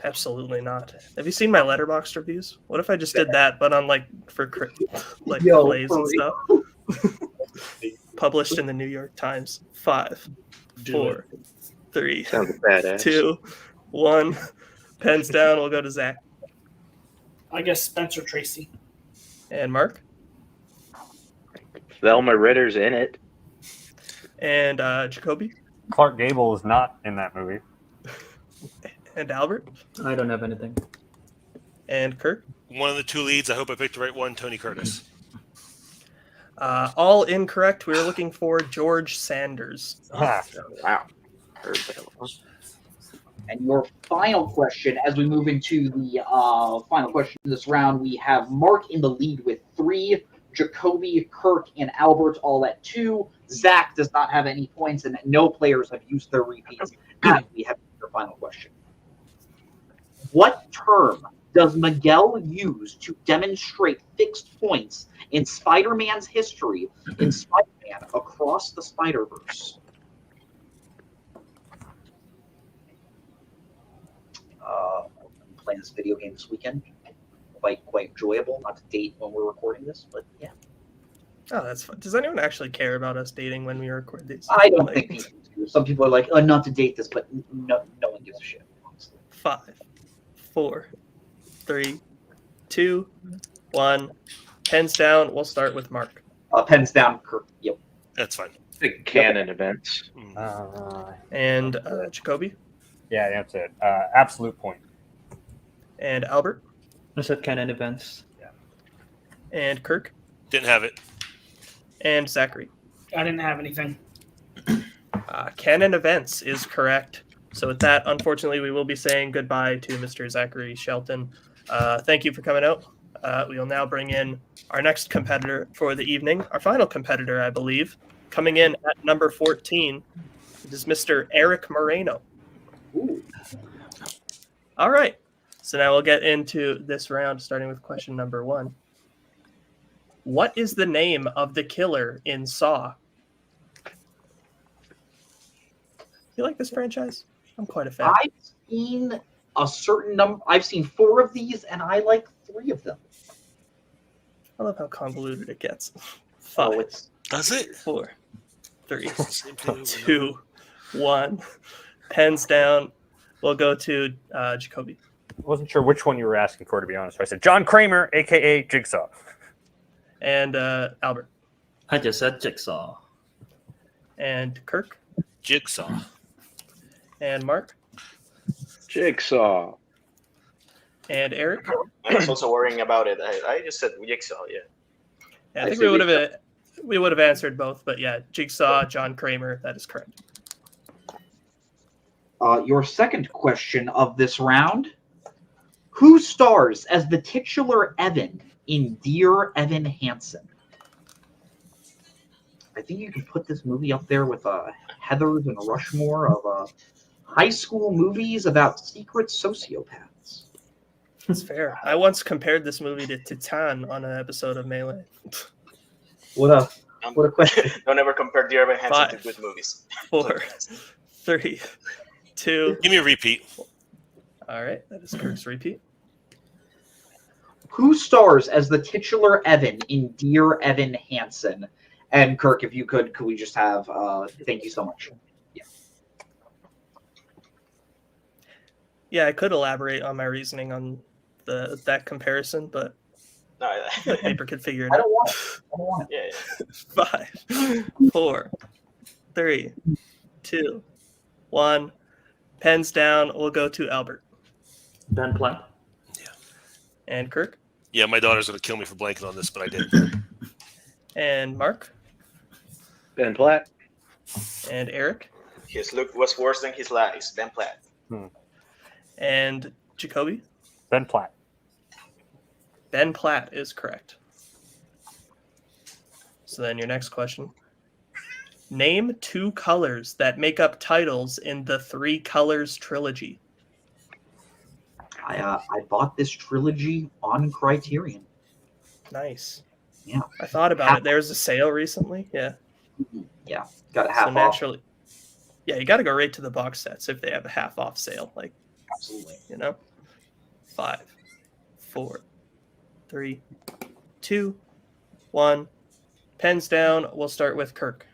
Absolutely not. Have you seen my Letterboxd reviews? What if I just did that, but on for plays and stuff? Published in the New York Times. 5, 4, 3, Sounds badass. 2, 1. Pens down. We'll go to Zach. I guess Spencer Tracy. And Mark. Thelma Ritter's in it. And Jacoby. Clark Gable is not in that movie. And Albert. I don't have anything. And Kirk. One of the two leads. I hope I picked the right one. Tony Curtis. All incorrect. We were looking for George Sanders. Wow. And your final question, as we move into the final question of this round, we have Mark in the lead with 3, Jacoby, Kirk, and Albert all at 2. Zach does not have any points, and no players have used their repeats. And we have your final question. What term does Miguel use to demonstrate fixed points in Spider-Man's history in Spider-Man Across the Spider-Verse? I'm playing this video game this weekend. Quite enjoyable. Not to date when we're recording this, but yeah. Oh, that's fun. Does anyone actually care about us dating when we record these? I don't think people do. Some people are like, oh, not to date this, but no one gives a shit. Honestly. 5, 4, 3, 2, 1. Pens down. We'll start with Mark. Pens down, Kirk. Yep. That's fine. Big canon events. And Jacoby. Yeah, that's it. Absolute point. And Albert. I said canon events. Yeah. And Kirk. Didn't have it. And Zachary. I didn't have anything. Canon events is correct. So with that, unfortunately, we will be saying goodbye to Mr. Zachary Shelton. Thank you for coming out. We will now bring in our next competitor for the evening, our final competitor, I believe. Coming in at number 14, it is Mr. Eric Moreno. Ooh. All right. So now we'll get into this round, starting with question number 1. What is the name of the killer in Saw? You like this franchise? I'm quite a fan. I've seen a certain number. I've seen 4 of these, and I like 3 of them. I love how convoluted it gets. 5. Does it? 4, 3, 2, 1. Pens down. We'll go to Jacoby. I wasn't sure which one you were asking for, to be honest. So I said John Kramer, a.k.a. Jigsaw. And Albert. I just said Jigsaw. And Kirk. Jigsaw. And Mark. Jigsaw. And Eric. I was also worrying about it. I just said Jigsaw, yeah. I think we would have answered both, but yeah, Jigsaw, John Kramer, that is correct. Your second question of this round. Who stars as the titular Evan in Dear Evan Hansen? I think you can put this movie up there with Heathers and Rushmore of high school movies about secret sociopaths. That's fair. I once compared this movie to Titan on an episode of Melee. What a question. Don't ever compare Dear Evan Hansen 5, to good movies. 4, 3, 2. Give me a repeat. All right, that is Kirk's repeat. Who stars as the titular Evan in Dear Evan Hansen? And Kirk, if you could we just have thank you so much. Yeah, I could elaborate on my reasoning on that comparison, but No, I feel like paper could figure it I out. don't want it. Yeah. 5, 4, 3, 2, 1. Pens down. We'll go to Albert. Ben Platt. And Kirk. Yeah, my daughter's going to kill me for blanking on this, but I did. And Mark? Ben Platt. And Eric? His look was worse than his lies. Ben Platt. And Jacoby? Ben Platt. Ben Platt is correct. So then your next question. Name 2 colors that make up titles in the 3 Colors trilogy. I bought this trilogy on Criterion. Nice. Yeah. I thought about it. There was a sale recently. Yeah. Yeah. Got a half so off. naturally. Yeah, you got to go right to the box sets if they have a half off sale. Like, absolutely. 5, 4, 3, 2, 1. Pens down. We'll start with Kirk.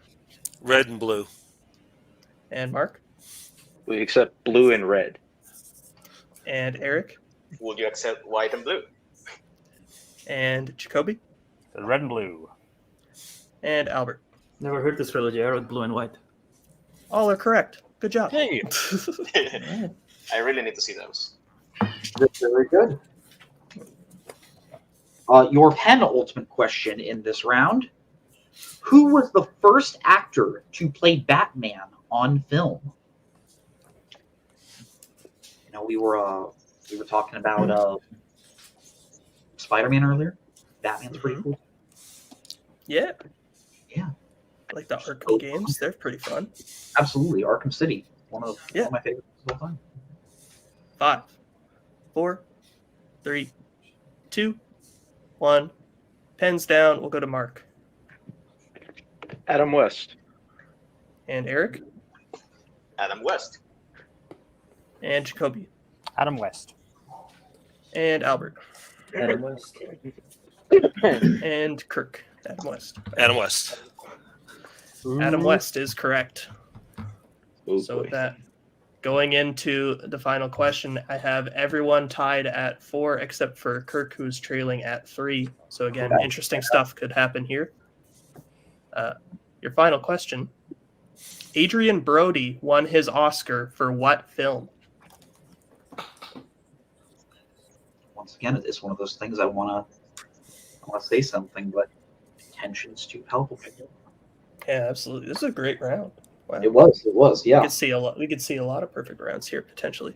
Red and blue. And Mark. We accept blue and red. And Eric. Would you accept white and blue? And Jacoby. Red and blue. And Albert. Never heard this trilogy. I wrote blue and white. All are correct. Good job. Hey. I really need to see those. Very good. Your penultimate question in this round. Who was the first actor to play Batman on film? We were talking about Spider-Man earlier. Batman's pretty cool. Yeah. Yeah. Like the Arkham games. They're pretty fun. Absolutely. Arkham City. One of my favorites of all time. 5, 4, 3, 2, 1. Pens down. We'll go to Mark. Adam West. And Eric. Adam West. And Jacoby. Adam West. And Albert. Adam West. And Kirk. Adam West. Adam West. Adam West is correct. Oh, so with that, going into the final question, I have everyone tied at 4 except for Kirk, who's trailing at 3. So again, interesting stuff could happen here. Your final question. Adrian Brody won his Oscar for what film? Once again, it's one of those things I want to say something, but tension's too palpable. Yeah, absolutely. This is a great round. Wow. It was, yeah. We could see a lot of perfect rounds here potentially.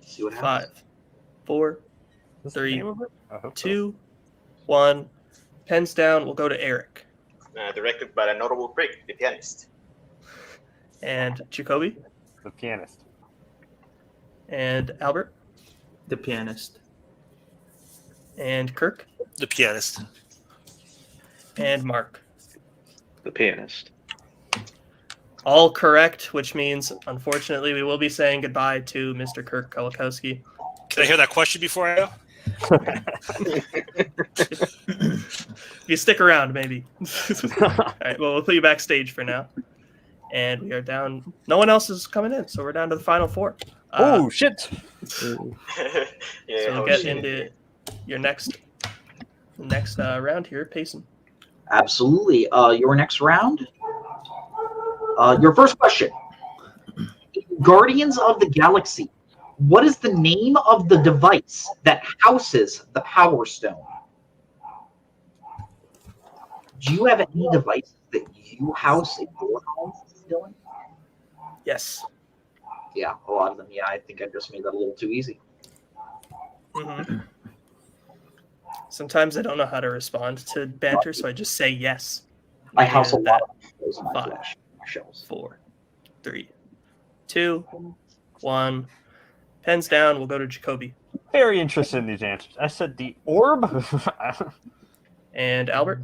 See what happens. 5, 4, 3, 2, 1. Pens down. We'll go to Eric. Directed by a notable prick, The Pianist. And Jacoby. The Pianist. And Albert. The Pianist. And Kirk. The Pianist. And Mark. The Pianist. All correct, which means, unfortunately, we will be saying goodbye to Mr. Kirk Kowalkowski. Can I hear that question before I go? If you stick around, maybe. All right, well, we'll put you backstage for now. And we are down. No one else is coming in, so we're down to the final 4. Oh, shit. Yeah, so we'll get into your next round here, Payson. Absolutely. Your next round. Your first question. Guardians of the Galaxy. What is the name of the device that houses the Power Stone? Do you have any devices that you house in your home, Dylan? Yes. Yeah, a lot of them. Yeah, I think I just made that a little too easy. Mm-hmm. Sometimes I don't know how to respond to banter, so I just say yes. I house a lot of those in my 5, flash shells. 4, 3, 2, 1. Pens down. We'll go to Jacoby. Very interested in these answers. I said the orb. And Albert.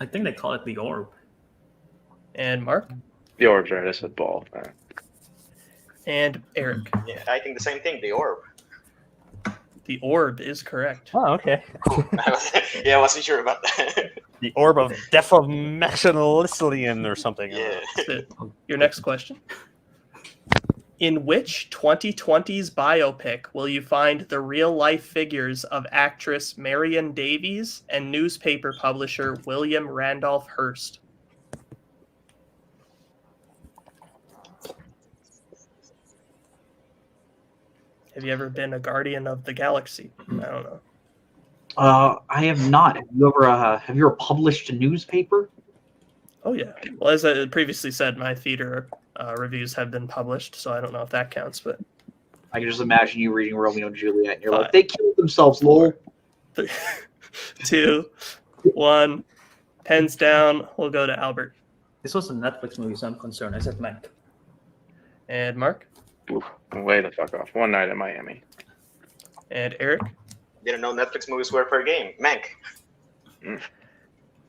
I think they call it the orb. And Mark. The orb's right. I said ball. And Eric. Yeah, I think the same thing. The orb. The orb is correct. Oh, okay. Yeah, I wasn't sure about that. The orb of Defamexillian or something. Yeah. That's it. Your next question. In which 2020's biopic will you find the real-life figures of actress Marion Davies and newspaper publisher William Randolph Hearst? Have you ever been a guardian of the galaxy? I don't know. I have not. Have you ever published a newspaper? Oh yeah. Well, as I previously said, my theater reviews have been published, so I don't know if that counts, but I can just imagine you reading Romeo and Juliet, and you're like, Fine. they killed themselves, lol. 3, 2, 1. Pens down. We'll go to Albert. This was a Netflix movie, so I'm concerned. I said Mank. And Mark. Oof, way the fuck off. One Night in Miami. And Eric. Didn't know Netflix movies were per game. Mank.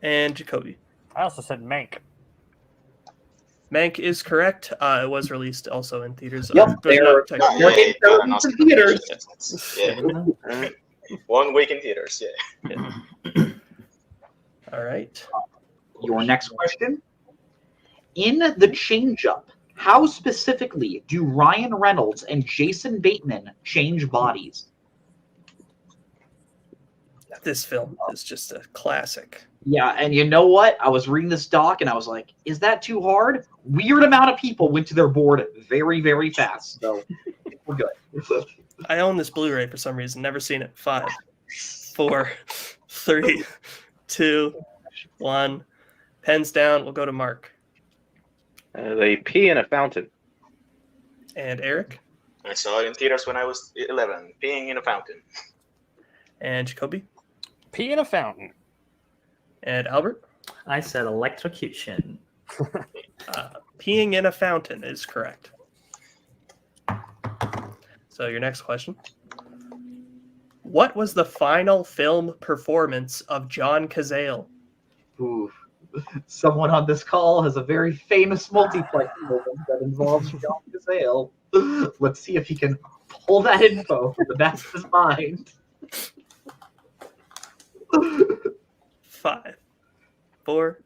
And Jacoby. I also said Mank. Mank is correct. It was released also in theaters. Yep, but they're- not technically. in theaters. Yeah. 1 week in theaters. Yeah. All right. Your next question. In The Change-Up, how specifically do Ryan Reynolds and Jason Bateman change bodies? This film is just a classic. Yeah, and you know what? I was reading this doc and I was like, is that too hard? Weird amount of people went to their board very, very fast. So we're good. I own this Blu-ray for some reason. Never seen it. 5, 4, 3, 2, 1. Pens down. We'll go to Mark. They pee in a fountain. And Eric. I saw it in theaters when I was 11, peeing in a fountain. And Jacoby. Pee in a fountain. And Albert. I said electrocution. Peeing in a fountain is correct. So your next question. What was the final film performance of John Cazale? Ooh. Someone on this call has a very famous multiplex moment that involves John Cazale. Let's see if he can pull that info from the back of his mind. 5, 4,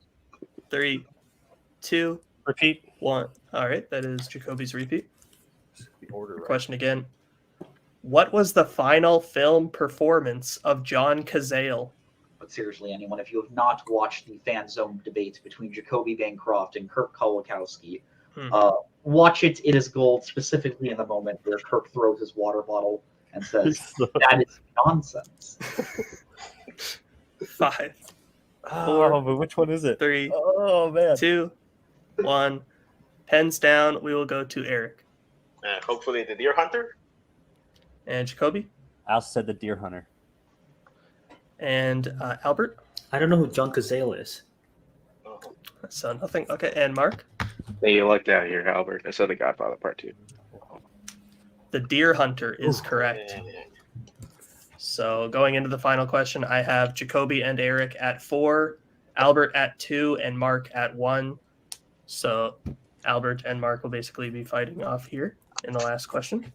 3, 2, repeat. 1. All right, that is Jacoby's repeat. Order. Question again. What was the final film performance of John Cazale? But seriously, anyone, if you have not watched the FANZONE debate between Jacoby Bancroft and Kirk Kowalkowski, watch it. It is gold, specifically in the moment where Kirk throws his water bottle and says, that is nonsense. 5, Oh, but which one is it? 3, Oh, man. 2, 1. Pens down. We will go to Eric. Hopefully the Deer Hunter. And Jacoby. I also said the Deer Hunter. And Albert. I don't know who John Cazale is. So nothing. Okay, and Mark. Hey, you lucked out here, Albert. I said The Godfather Part 2. The Deer Hunter is correct. So going into the final question, I have Jacoby and Eric at 4, Albert at 2, and Mark at 1. So Albert and Mark will basically be fighting off here in the last question.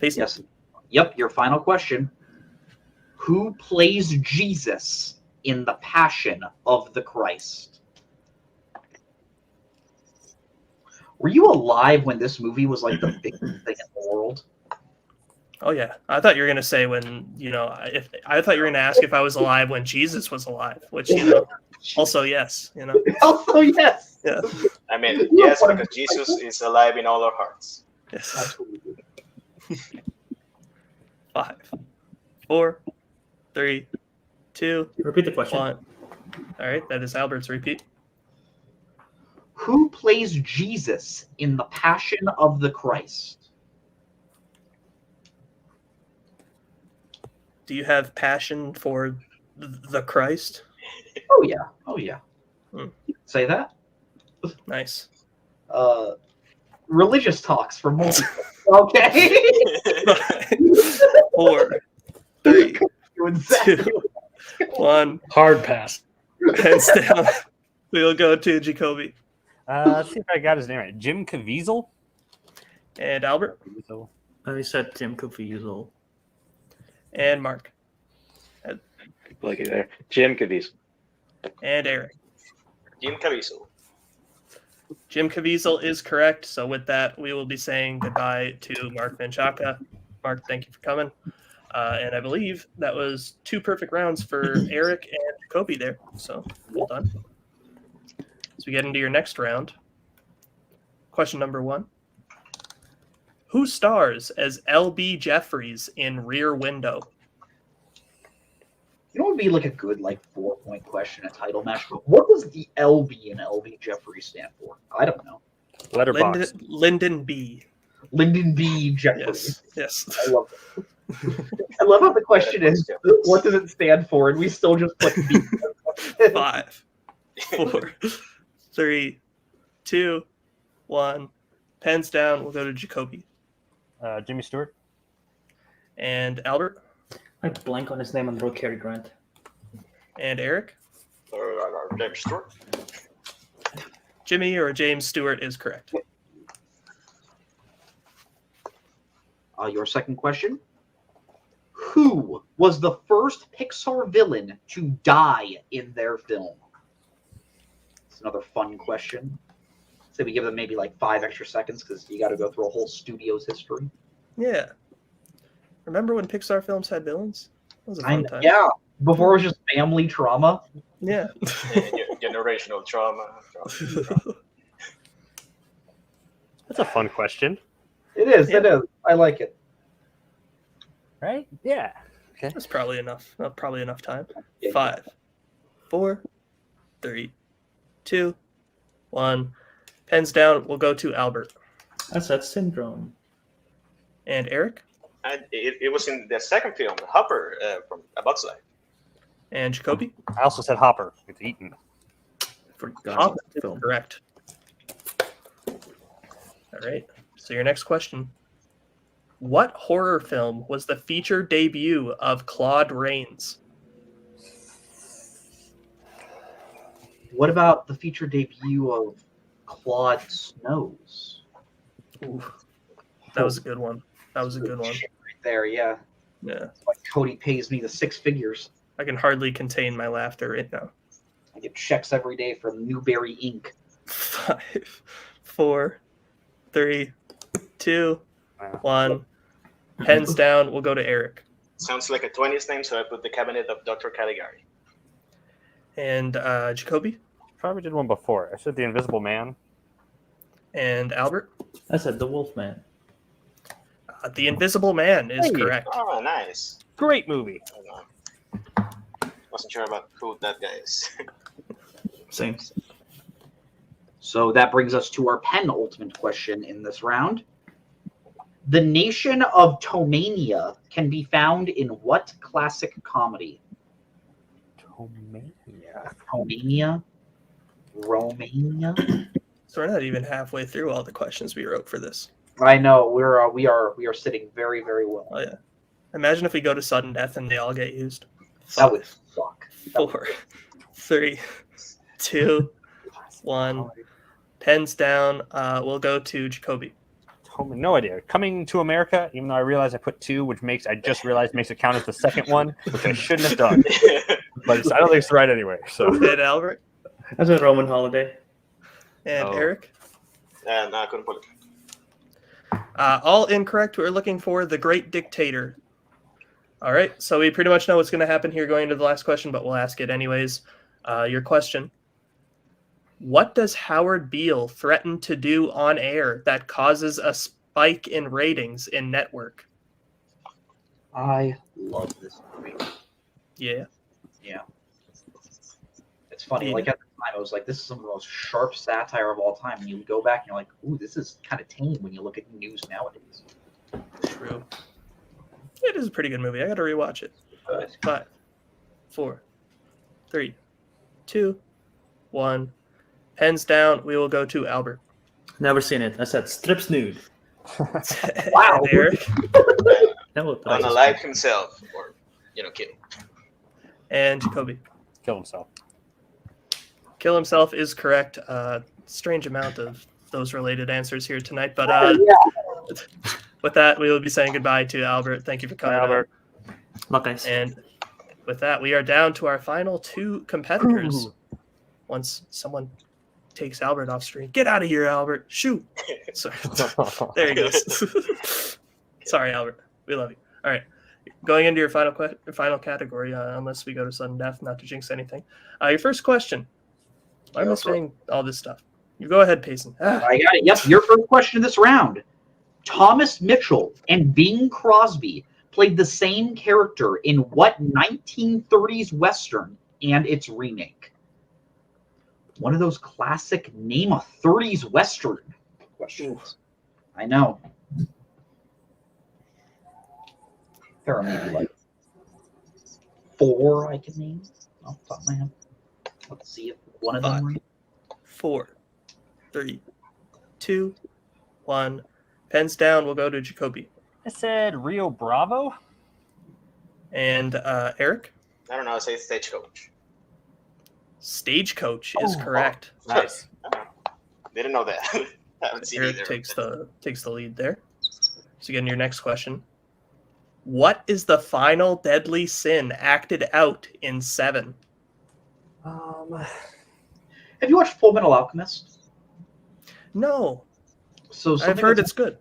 Yes. Yep, your final question. Who plays Jesus in The Passion of the Christ? Were you alive when this movie was like the biggest thing in the world? Oh yeah, I thought you were gonna say when if I thought you were gonna ask if I was alive when Jesus was alive, which also yes, Also yes. Yeah. I mean, yes, because Jesus is alive in all our hearts. Yes. 5, 4, 3, 2. Repeat the question. 1. All right, that is Albert's repeat. Who plays Jesus in The Passion of the Christ? Do you have passion for the Christ? Oh yeah. Oh yeah. Say that. Nice. Religious talks for multiple. Okay. 4, 3, 2, 1. Hard pass. Hands down. We'll go to Jacoby. Let's see if I got his name right. Jim Caviezel? And Albert. I said Tim Caviezel. And Mark. Lucky there. Jim Caviezel. And Eric. Jim Caviezel. Jim Caviezel is correct. So with that, we will be saying goodbye to Mark Menchaca. Mark, thank you for coming. And I believe that was 2 perfect rounds for Eric and Jacoby there. So well done. As we get into your next round, question number 1. Who stars as L.B. Jeffries in Rear Window? You know what would be like a good 4-point question, a title match? What does the LB in LB Jeffrey stand for? I don't know. Letterbox. Lyndon B. Lyndon B. Jeffrey. Yes. I love it. I love how the question is, what does it stand for? And we still just put B. 5, 4, 3, 2, 1. Pens down. We'll go to Jacoby. Jimmy Stewart. And Albert. I blank on his name and wrote Cary Grant. And Eric. James Stewart. Jimmy or James Stewart is correct. Your second question. Who was the first Pixar villain to die in their film? It's another fun question. So we give them maybe 5 extra seconds because you got to go through a whole studio's history. Yeah. Remember when Pixar films had villains? That was a fun time. Yeah. Before it was just family trauma. Yeah. Generational trauma. That's a fun question. It is. It is. I like it. Right? Yeah. Okay. That's probably enough. Probably enough time. 5, 4, 3, 2, 1. Pens down. We'll go to Albert. I said Syndrome. And Eric. And it was in the second film, Hopper from A Bug's Life. And Jacoby. I also said Hopper. It's eaten. Hopper is correct. All right. So your next question. What horror film was the feature debut of Claude Rains? What about the feature debut of Claude Snows? Ooh, that was a good one. That was a good one. Right there, yeah. Yeah. Cody pays me the 6 figures. I can hardly contain my laughter right now. I get checks every day from Newberry Inc. 5, 4, 3, 2, 1. Pens down. We'll go to Eric. Sounds like a 20s name, so I put the Cabinet of Dr. Caligari. And Jacoby. Probably did one before. I said The Invisible Man. And Albert. I said The Wolfman. The Invisible Man is correct. Oh, nice. Great movie. Wasn't sure about who that guy is. Same. So that brings us to our penultimate question in this round. The nation of Tomania can be found in what classic comedy? Tomania? Romania? So we're not even halfway through all the questions we wrote for this. I know we are sitting very, very well. Oh yeah. Imagine if we go to sudden death and they all get used. That would suck. 4, 3, 2, 1. Pens down. We'll go to Jacoby. No idea. Coming to America, even though I realized I put 2, which I just realized makes it count as the second one, which I shouldn't have done. But I don't think it's right anyway. So. And Albert. I said Roman Holiday. And Eric. No, I couldn't put it. All incorrect. We're looking for The Great Dictator. All right. So we pretty much know what's going to happen here going into the last question, but we'll ask it anyways. Your question. What does Howard Beale threaten to do on air that causes a spike in ratings in network? I love this movie. Yeah. Yeah. It's funny. Yeah. Like at the time, I was like, this is some of the most sharp satire of all time. And you go back and you're like, ooh, this is kind of tame when you look at news nowadays. True. It is a pretty good movie. I got to rewatch it. 5, 4, 3, 2, 1. Pens down. We will go to Albert. Never seen it. I said strips nude. Wow. Eric. Unalive himself, or kill. And Jacoby. Kill himself. Kill himself is correct. Strange amount of those related answers here tonight, but with that, we will be saying goodbye to Albert. Thank you for coming, Albert. Look, guys. And with that, we are down to our final 2 competitors. Once someone takes Albert off screen, get out of here, Albert! Shoot! Sorry. There he goes. Sorry, Albert. We love you. All right, going into your final category. Unless we go to sudden death, not to jinx anything. Your first question. Why am I saying all this stuff? You go ahead, Payson. I got it. Yep, your first question in this round. Thomas Mitchell and Bing Crosby played the same character in what 1930s Western and its remake? One of those classic name a 30s Western questions. I know. There are maybe like 4 I can name off the top of my head. Let's see if one of them. 4, 3, 2, 1. Pens down. We'll go to Jacoby. I said Rio Bravo. And Eric? I don't know. Say Stagecoach. Stagecoach is correct. Nice. Didn't know that. I haven't seen Eric either. takes the lead there. So again, your next question. What is the final deadly sin acted out in 7? Have you watched Full Metal Alchemist? No. So I've heard it's good.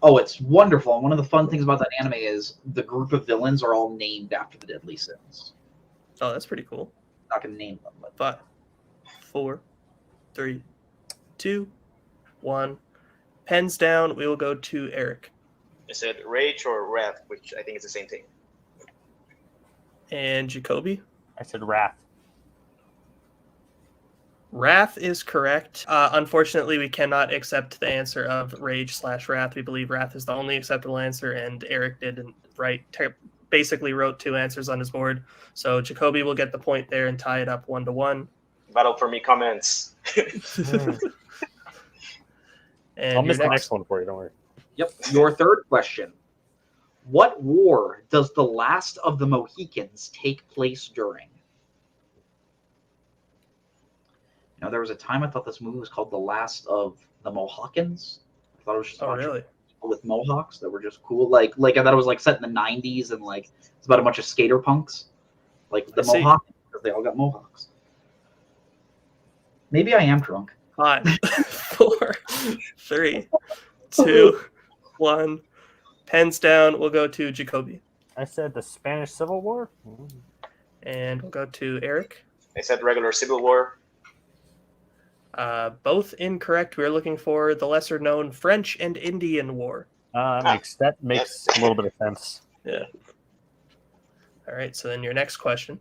Oh, it's wonderful. And one of the fun things about that anime is the group of villains are all named after the deadly sins. Oh, that's pretty cool. Not gonna name them, but 5, 4, 3, 2, 1. Pens down. We will go to Eric. I said Rage or Wrath, which I think is the same thing. And Jacoby? I said Wrath. Wrath is correct. Unfortunately, we cannot accept the answer of Rage/Wrath. We believe Wrath is the only acceptable answer, and Eric didn't basically wrote 2 answers on his board. So Jacoby will get the point there and tie it up 1-1. Battle for me comments. And I'll miss the next one for you. Don't worry. Yep. Your third question. What war does The Last of the Mohicans take place during? Now, there was a time I thought this movie was called The Last of the Mohawkins. I thought it was just about really? people with mohawks that were just cool. Like I thought it was like set in the 90s and like it's about a bunch of skater punks. Like the Mohawks, because they all got mohawks. Maybe I am drunk. 5, 4, 3, 2, 1. Pens down. We'll go to Jacoby. I said the Spanish Civil War. And we'll go to Eric. I said regular Civil War. Both incorrect. We're looking for the lesser-known French and Indian War. That makes a little bit of sense. Yeah. All right, so then your next question.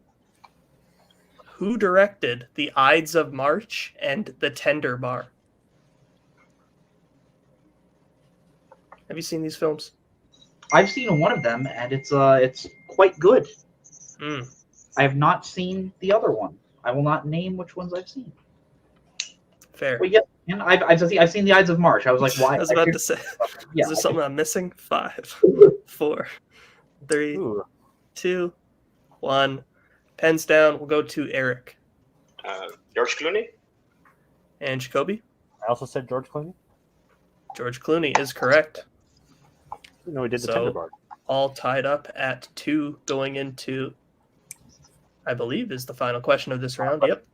Who directed The Ides of March and The Tender Bar? Have you seen these films? I've seen one of them, and it's quite good. I have not seen the other one. I will not name which ones I've seen. Fair. Well, yeah, and I've seen the Ides of March. I was like, why? I was about to say, Yeah, is there something I'm missing? 5, 4, 3, 2, 1. Pens down. We'll go to Eric. George Clooney. And Jacoby. I also said George Clooney. George Clooney is correct. No, we did the Tender Bar. All tied up at 2 going into, I believe, is the final question of this round. Yep.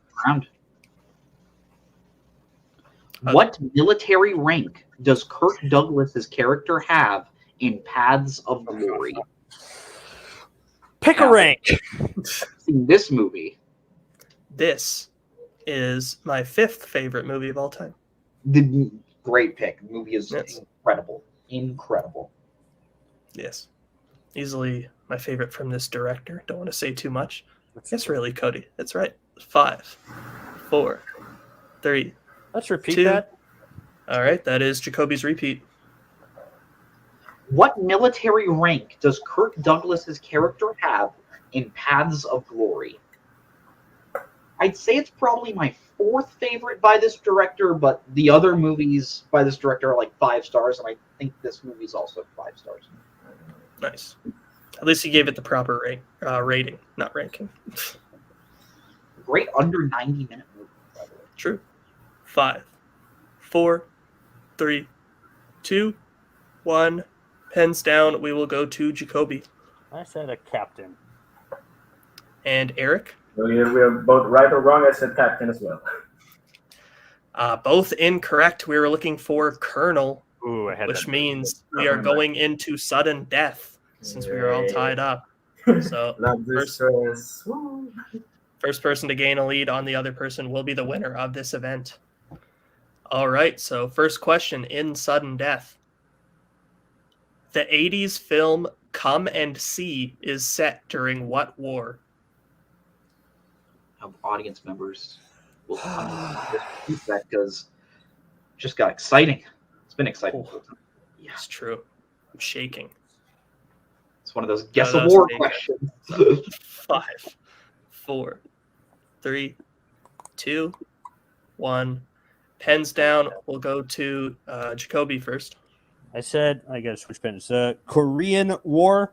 What military rank does Kirk Douglas's character have in Paths of Glory? Pick a rank. In this movie. This is my 5th favorite movie of all time. The great pick. The movie is incredible. Incredible. Yes. Easily my favorite from this director. Don't want to say too much. It's really Cody. That's right. 5, 4, 3. Let's repeat 2. that. All right. That is Jacoby's repeat. What military rank does Kirk Douglas's character have in Paths of Glory? I'd say it's probably my 4th favorite by this director, but the other movies by this director are like 5 stars, and I think this movie's also 5 stars. Nice. At least he gave it the proper rating, not ranking. Great under 90-minute movie, by the way. True. 5, 4, 3, 2, 1. Pens down. We will go to Jacoby. I said a captain. And Eric? So we are both right or wrong. I said captain as well. Both incorrect. We were looking for colonel, Ooh, I had which that. means we are going into sudden death since we are all tied up. So first person to gain a lead on the other person will be the winner of this event. All right, so first question in sudden death. The 80s film Come and See is set during what war? Of audience members will come to this that because it just got exciting. It's been exciting. Yeah, it's true. I'm shaking. It's one of those guess that a was war big. questions. 5, 4, 3, 2, 1. Pens down. We'll go to Jacoby first. I said, I gotta switch pens. Korean War,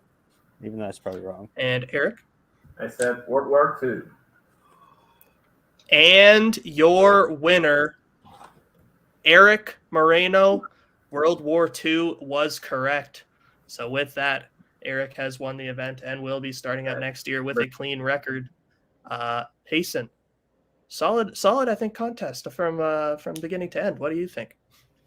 even though that's probably wrong. And Eric? I said World War II. And your winner, Eric Moreno, World War II was correct. So with that, Eric has won the event and will be starting up next year with a clean record. Payson, solid, I think, contest from beginning to end. What do you think?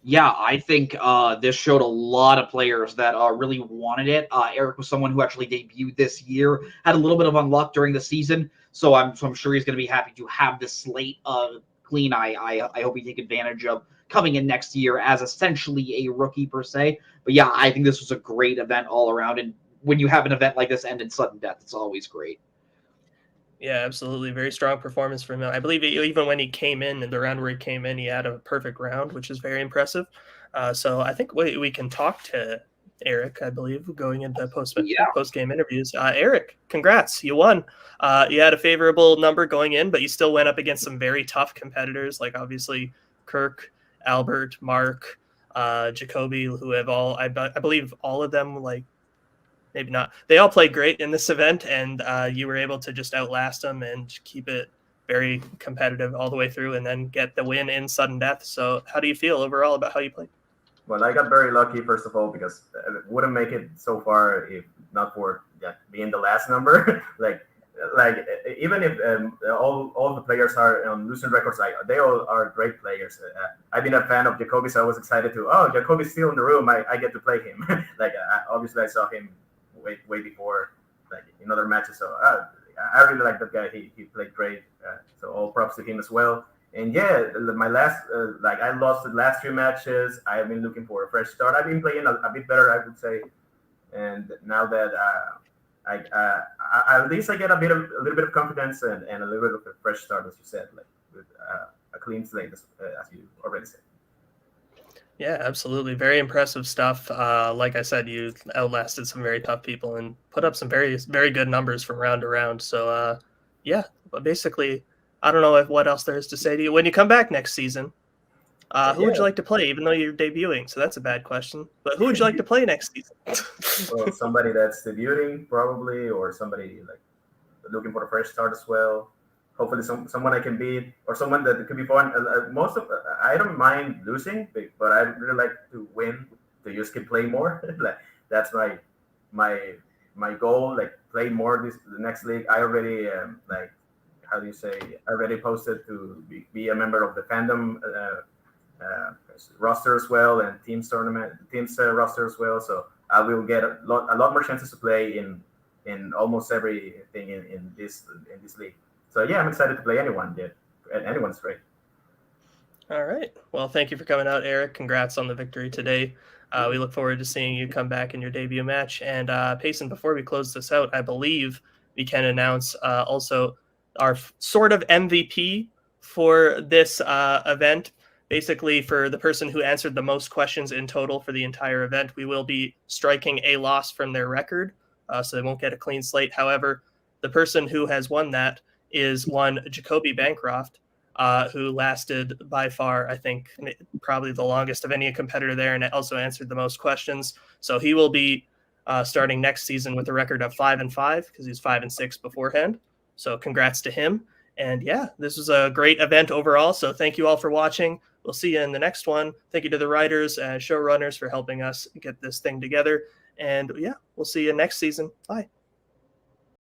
Yeah, I think this showed a lot of players that really wanted it. Eric was someone who actually debuted this year, had a little bit of unluck during the season, so I'm sure he's going to be happy to have this slate clean. I hope he take advantage of coming in next year as essentially a rookie per se. But yeah, I think this was a great event all around, and when you have an event like this end in sudden death, it's always great. Yeah, absolutely. Very strong performance from him. I believe even when he came in the round where he came in, he had a perfect round, which is very impressive. So I think we can talk to Eric, I believe, going into post-game interviews. Eric, congrats. You won. You had a favorable number going in, but you still went up against some very tough competitors, like obviously Kirk, Albert, Mark, Jacoby, who have all, I believe all of them, like, maybe not. They all played great in this event, and you were able to just outlast them and keep it very competitive all the way through and then get the win in sudden death. So how do you feel overall about how you played? Well, I got very lucky, first of all, because I wouldn't make it so far if not for being the last number. like even if all the players are on losing records, they all are great players. I've been a fan of Jacoby, so I was excited Jacoby's still in the room. I get to play him. Obviously I saw him way before, like in other matches. So I really like that guy. He played great. So all props to him as well. And yeah, my last I lost the last 3 matches. I have been looking for a fresh start. I've been playing a bit better, I would say. And now that at least I get a little bit of confidence and a little bit of a fresh start, as you said, like with a clean slate, as you already said. Yeah, absolutely. Very impressive stuff. Like I said, you outlasted some very tough people and put up some very, very good numbers from round to round. So, yeah, but basically, I don't know what else there is to say to you. When you come back next season, who would you like to play, even though you're debuting? So that's a bad question. But who would you like to play next season? Well, somebody that's debuting, probably, or somebody like looking for a fresh start as well. Hopefully someone I can beat, or someone that could be fun. I don't mind losing, but I really like to win, to just keep playing more. Like that's my goal. Like play more the next league. I already I already posted to be a member of the Fandom roster as well, and teams roster as well. So I will get a lot more chances to play in almost everything in this league. So yeah, I'm excited to play anyone. Anyone's great. All right. Well, thank you for coming out, Eric. Congrats on the victory today. We look forward to seeing you come back in your debut match. And Payson, before we close this out, I believe we can announce also our sort of MVP for this event. Basically, for the person who answered the most questions in total for the entire event, we will be striking a loss from their record, so they won't get a clean slate. However, the person who has won that is one Jacoby Bancroft, who lasted by far, I think, probably the longest of any competitor there, and also answered the most questions. So he will be starting next season with a record of 5-5 because he's 5-6 beforehand. So congrats to him. And yeah, this was a great event overall. So thank you all for watching. We'll see you in the next one. Thank you to the writers and showrunners for helping us get this thing together. And yeah, we'll see you next season. Bye.